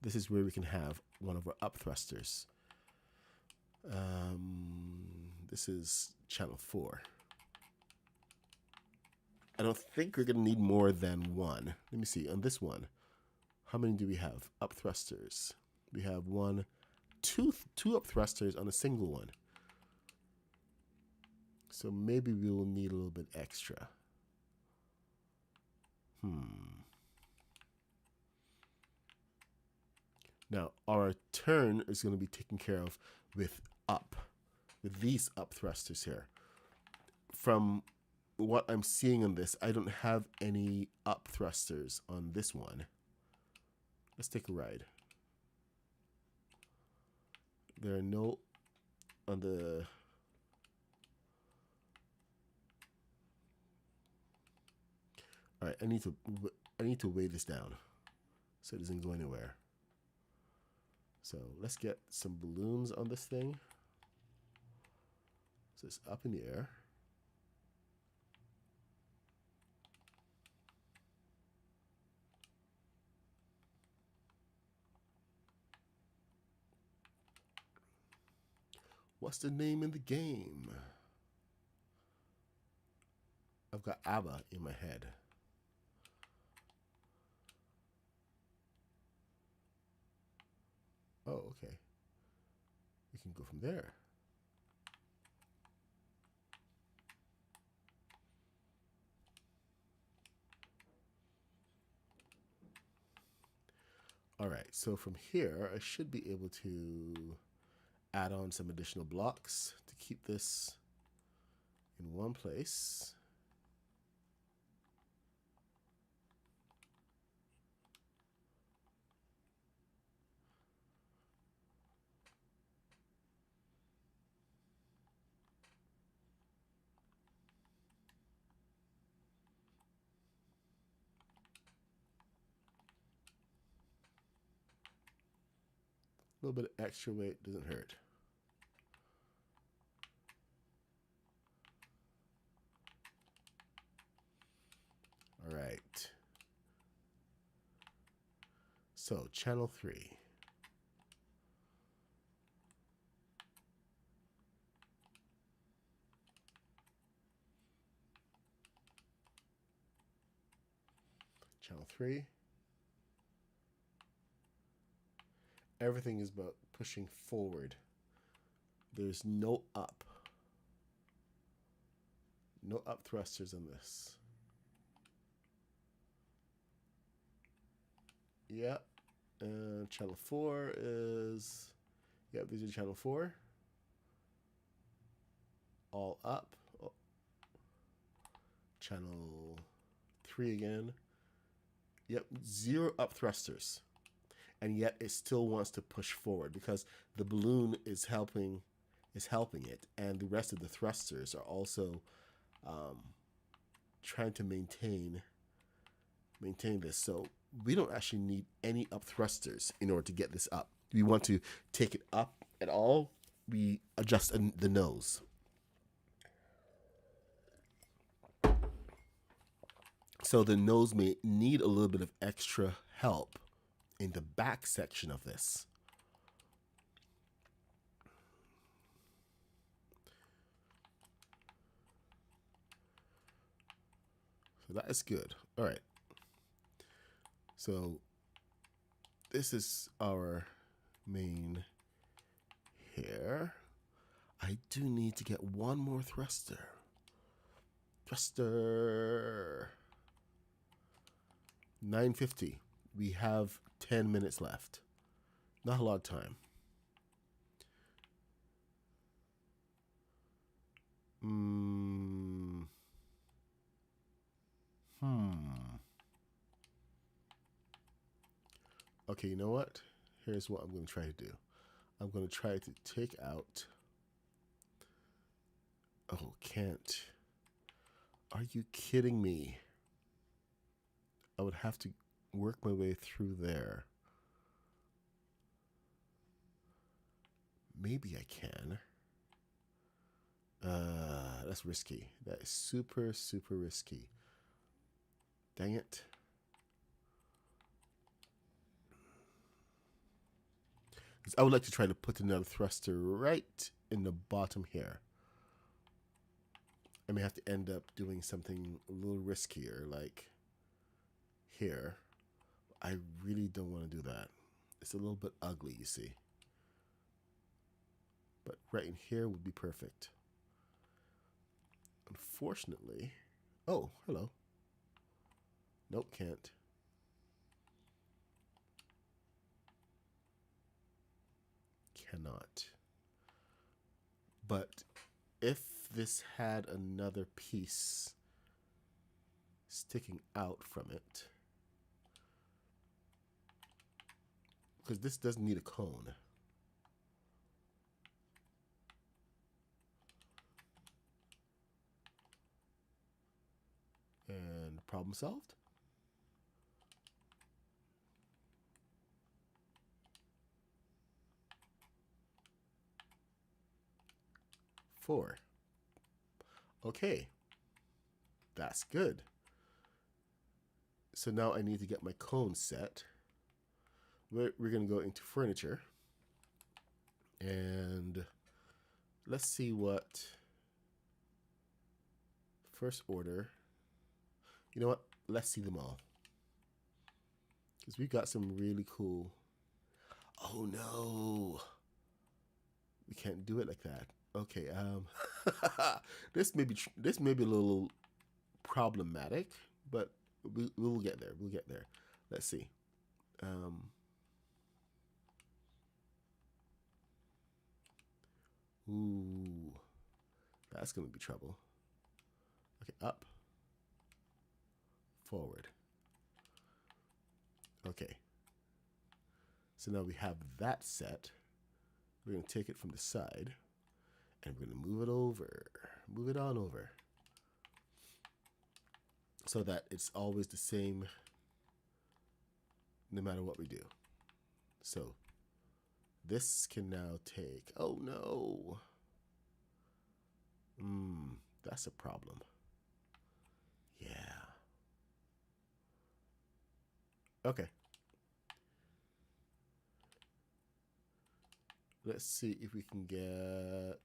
is where we can have one of our up thrusters. This is channel 4. I don't think we're going to need more than one. Let me see. On this one, how many do we have? Up thrusters. We have two up thrusters on a single one. So maybe we will need a little bit extra. Now, our turn is going to be taken care of with these up thrusters here. From what I'm seeing on this, I don't have any up thrusters on this one. Let's take a ride. There are no on the... All right, I need to weigh this down so it doesn't go anywhere. So let's get some balloons on this thing. So it's up in the air. What's the name in the game? I've got ABBA in my head. Oh, okay. We can go from there. All right, so from here, I should be able to add on some additional blocks to keep this in one place. A little bit of extra weight doesn't hurt. All right. So channel 3. Channel 3. Everything is about pushing forward. There's no up. No up thrusters on this. Yep. And channel 4 is... Yep, these are channel 4. All up. Oh. Channel 3 again. Yep, 0 up thrusters. And yet it still wants to push forward because the balloon is helping it, and the rest of the thrusters are also trying to maintain this. So we don't actually need any up thrusters in order to get this up. We want to take it up at all, we adjust the nose. So the nose may need a little bit of extra help in the back section of this. So that is good. All right. So this is our main here. I do need to get one more thruster. Thruster. 9:50. We have 10 minutes left. Not a lot of time. Okay, you know what? Here's what I'm going to try to do. I'm going to try to take out... Oh, can't. Are you kidding me? I would have to work my way through there. Maybe I can. That's risky. That is super, super risky. Dang it. I would like to try to put another thruster right in the bottom here. I may have to end up doing something a little riskier, like here. I really don't want to do that. It's a little bit ugly, you see. But right in here would be perfect. Unfortunately... Oh, hello. Nope, can't. Cannot. But if this had another piece sticking out from it, because this doesn't need a cone. And problem solved. Four. Okay. That's good. So now I need to get my cone set. We're going to go into furniture. And let's see what first order. You know what? Let's see them all. Because we've got some really cool... Oh no. We can't do it like that. Okay, this may be a little problematic, but we'll get there. We'll get there. Let's see. Ooh, that's going to be trouble. Okay, up, forward. Okay. So now we have that set. We're going to take it from the side and we're going to move it over. Move it on over. So that it's always the same no matter what we do. So this can now take, oh no. That's a problem. Yeah. Okay. Let's see if we can get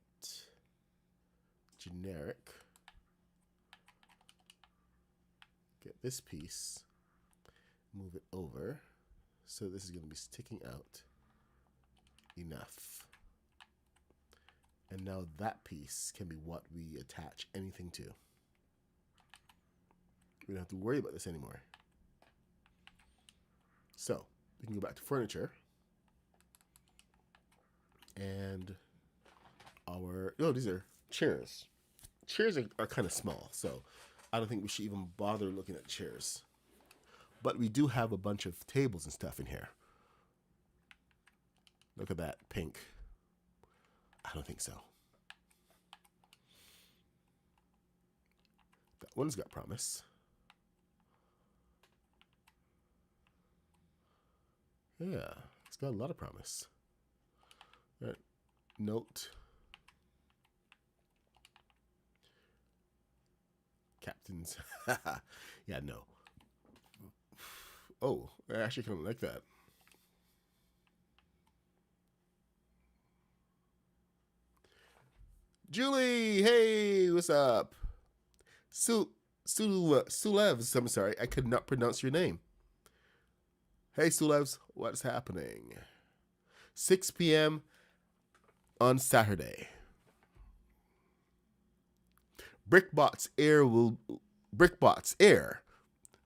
generic. Get this piece, move it over. So this is going to be sticking out enough. And now that piece can be what we attach anything to. We don't have to worry about this anymore. So we can go back to furniture. And these are chairs. Chairs are kind of small, so I don't think we should even bother looking at chairs. But we do have a bunch of tables and stuff in here. Look at that pink. I don't think so. That one's got promise. Yeah, it's got a lot of promise. All right. Note. Captains. Yeah, no. Oh, I actually kind of like that. Julie, hey, what's up? Sulevs, I'm sorry, I could not pronounce your name. Hey, Sulevs, what's happening? 6 p.m. on Saturday. Brickbots Air,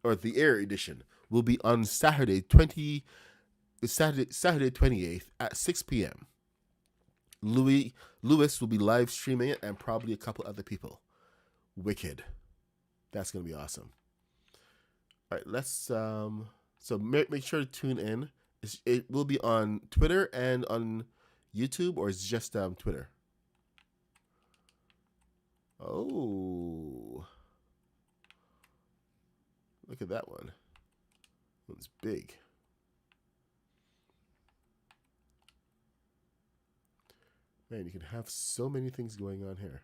or the Air edition, will be on Saturday 28th at 6 p.m. Lewis will be live streaming it and probably a couple other people. Wicked. That's going to be awesome. All right, let's so make sure to tune in. It will be on Twitter and on YouTube, or is it just Twitter? Oh, look at that one. That one's big. Man, you can have so many things going on here.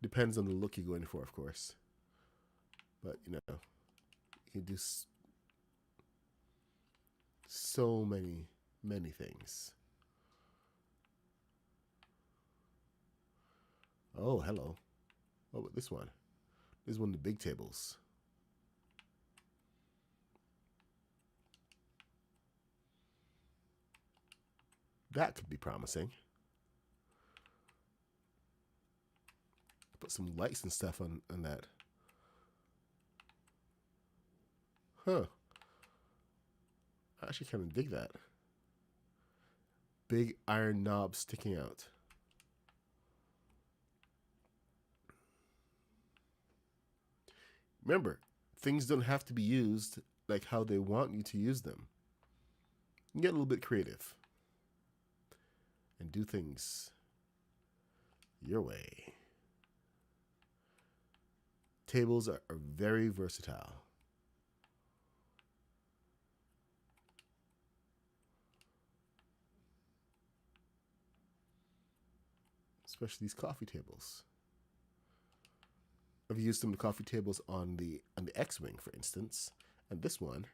Depends on the look you're going for, of course. But, you can do so many things. Oh, hello. What about this one? This is one of the big tables. That could be promising. Put some lights and stuff on that. Huh. I actually kind of dig that. Big iron knob sticking out. Remember, things don't have to be used like how they want you to use them. You can get a little bit creative and do things your way. Tables are very versatile. Especially these coffee tables. I've used some of the coffee tables on the X-Wing, for instance, and this one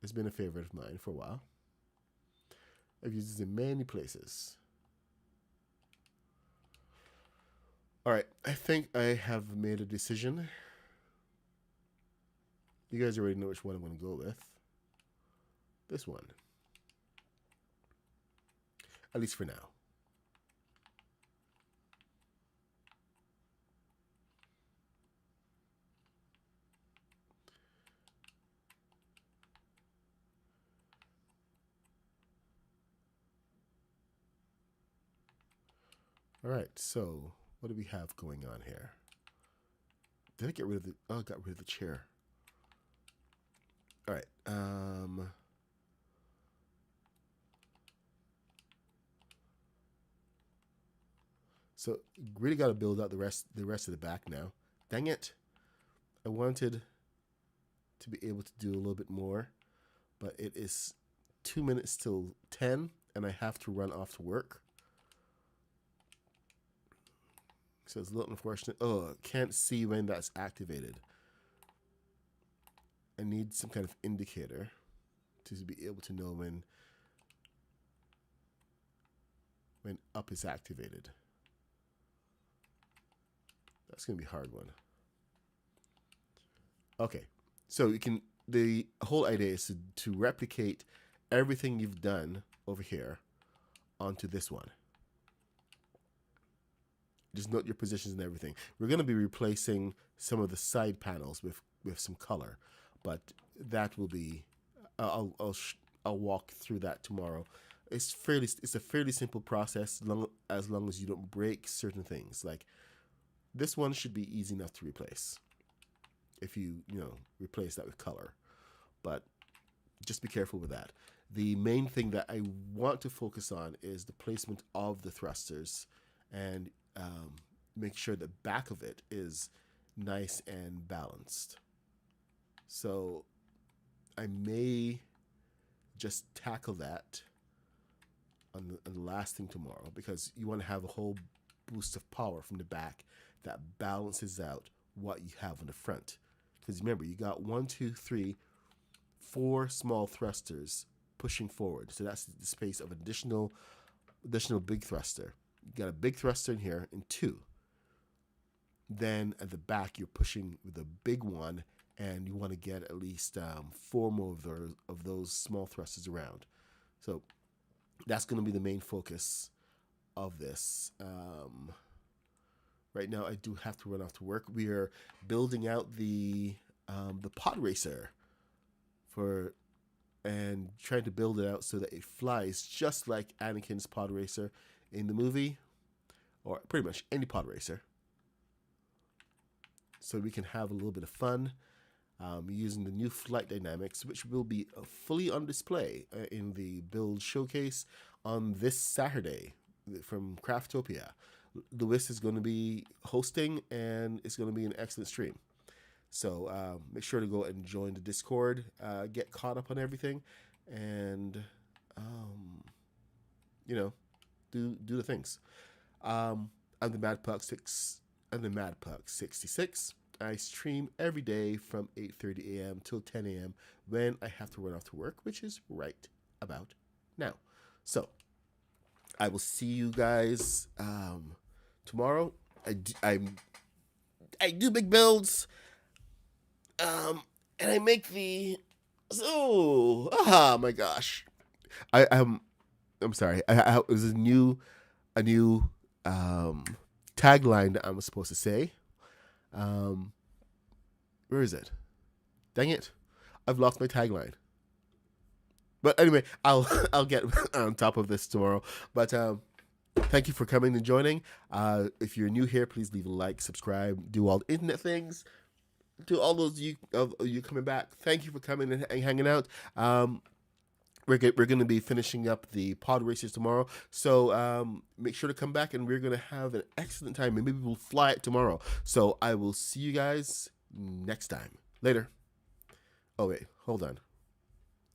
has been a favorite of mine for a while. I've used this in many places. All right, I think I have made a decision. You guys already know which one I'm going to go with. This one. At least for now. All right, so what do we have going on here? Did I get rid of the? Oh, I got rid of the chair. All right. So really got to build out the rest of the back now. Dang it! I wanted to be able to do a little bit more, but it is 2 minutes till 10, and I have to run off to work. So it's a little unfortunate. Oh, can't see when that's activated. I need some kind of indicator to be able to know when up is activated. That's going to be a hard one. Okay, so you can. The whole idea is to replicate everything you've done over here onto this one. Just note your positions and everything. We're going to be replacing some of the side panels with some color, but that will be. I'll walk through that tomorrow. It's a fairly simple process, as long as you don't break certain things. Like this one should be easy enough to replace if you replace that with color, but just be careful with that. The main thing that I want to focus on is the placement of the thrusters, and make sure the back of it is nice and balanced. So I may just tackle that on the last thing tomorrow, because you want to have a whole boost of power from the back that balances out what you have on the front. Because remember, you got 1, 2, 3, 4 small thrusters pushing forward. So that's the space of additional big thruster. You got a big thruster in here and 2. Then at the back, you're pushing with a big one, and you want to get at least 4 more of those small thrusters around. So that's going to be the main focus of this. Right now, I do have to run off to work. We are building out the Podracer and trying to build it out so that it flies just like Anakin's Podracer in the movie, or pretty much any Podracer. So we can have a little bit of fun using the new flight dynamics, which will be fully on display in the build showcase on this Saturday from Craftopia. Lewis is going to be hosting, and it's going to be an excellent stream. So make sure to go and join the Discord, get caught up on everything, and do the things. I'm the Mad Puck 66. I stream every day from 8:30 a.m. till 10 a.m. when I have to run off to work, which is right about now. So I will see you guys tomorrow. I do big builds, and I make the my gosh, I'm sorry. It was a new tagline that I'm supposed to say. Where is it? Dang it, I've lost my tagline. But anyway, I'll get on top of this tomorrow. But thank you for coming and joining. If you're new here, please leave a like, subscribe, do all the internet things. To all those of you coming back, thank you for coming and hanging out. We're going to be finishing up the pod races tomorrow, so make sure to come back, and we're going to have an excellent time, and maybe we'll fly it tomorrow. So I will see you guys next time. Later. Oh wait, hold on.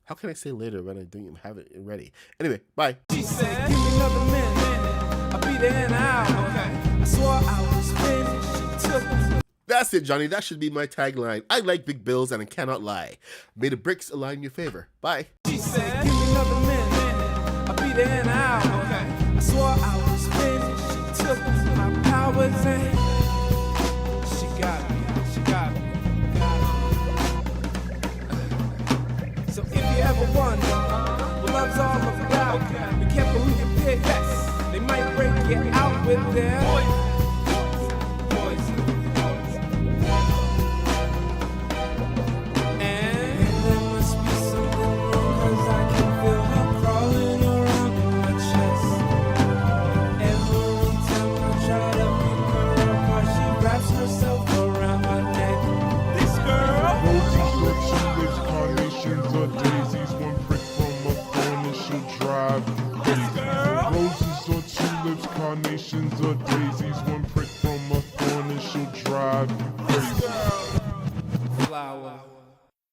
How can I say later when I don't even have it ready? Anyway, bye. She said, give me another minute. I'll be there in an hour. Okay. I swore I was finished. She took me. That's it, Johnny. That should be my tagline. I like big bills, and I cannot lie. May the bricks align in your favor. Bye. She said, give me another minute. I'll be there in an hour. Okay. I swore I was finished. She took my powers and she got me. She got me. So if you ever wonder what love's all about, be careful who you pick. Yes, they might break you out with their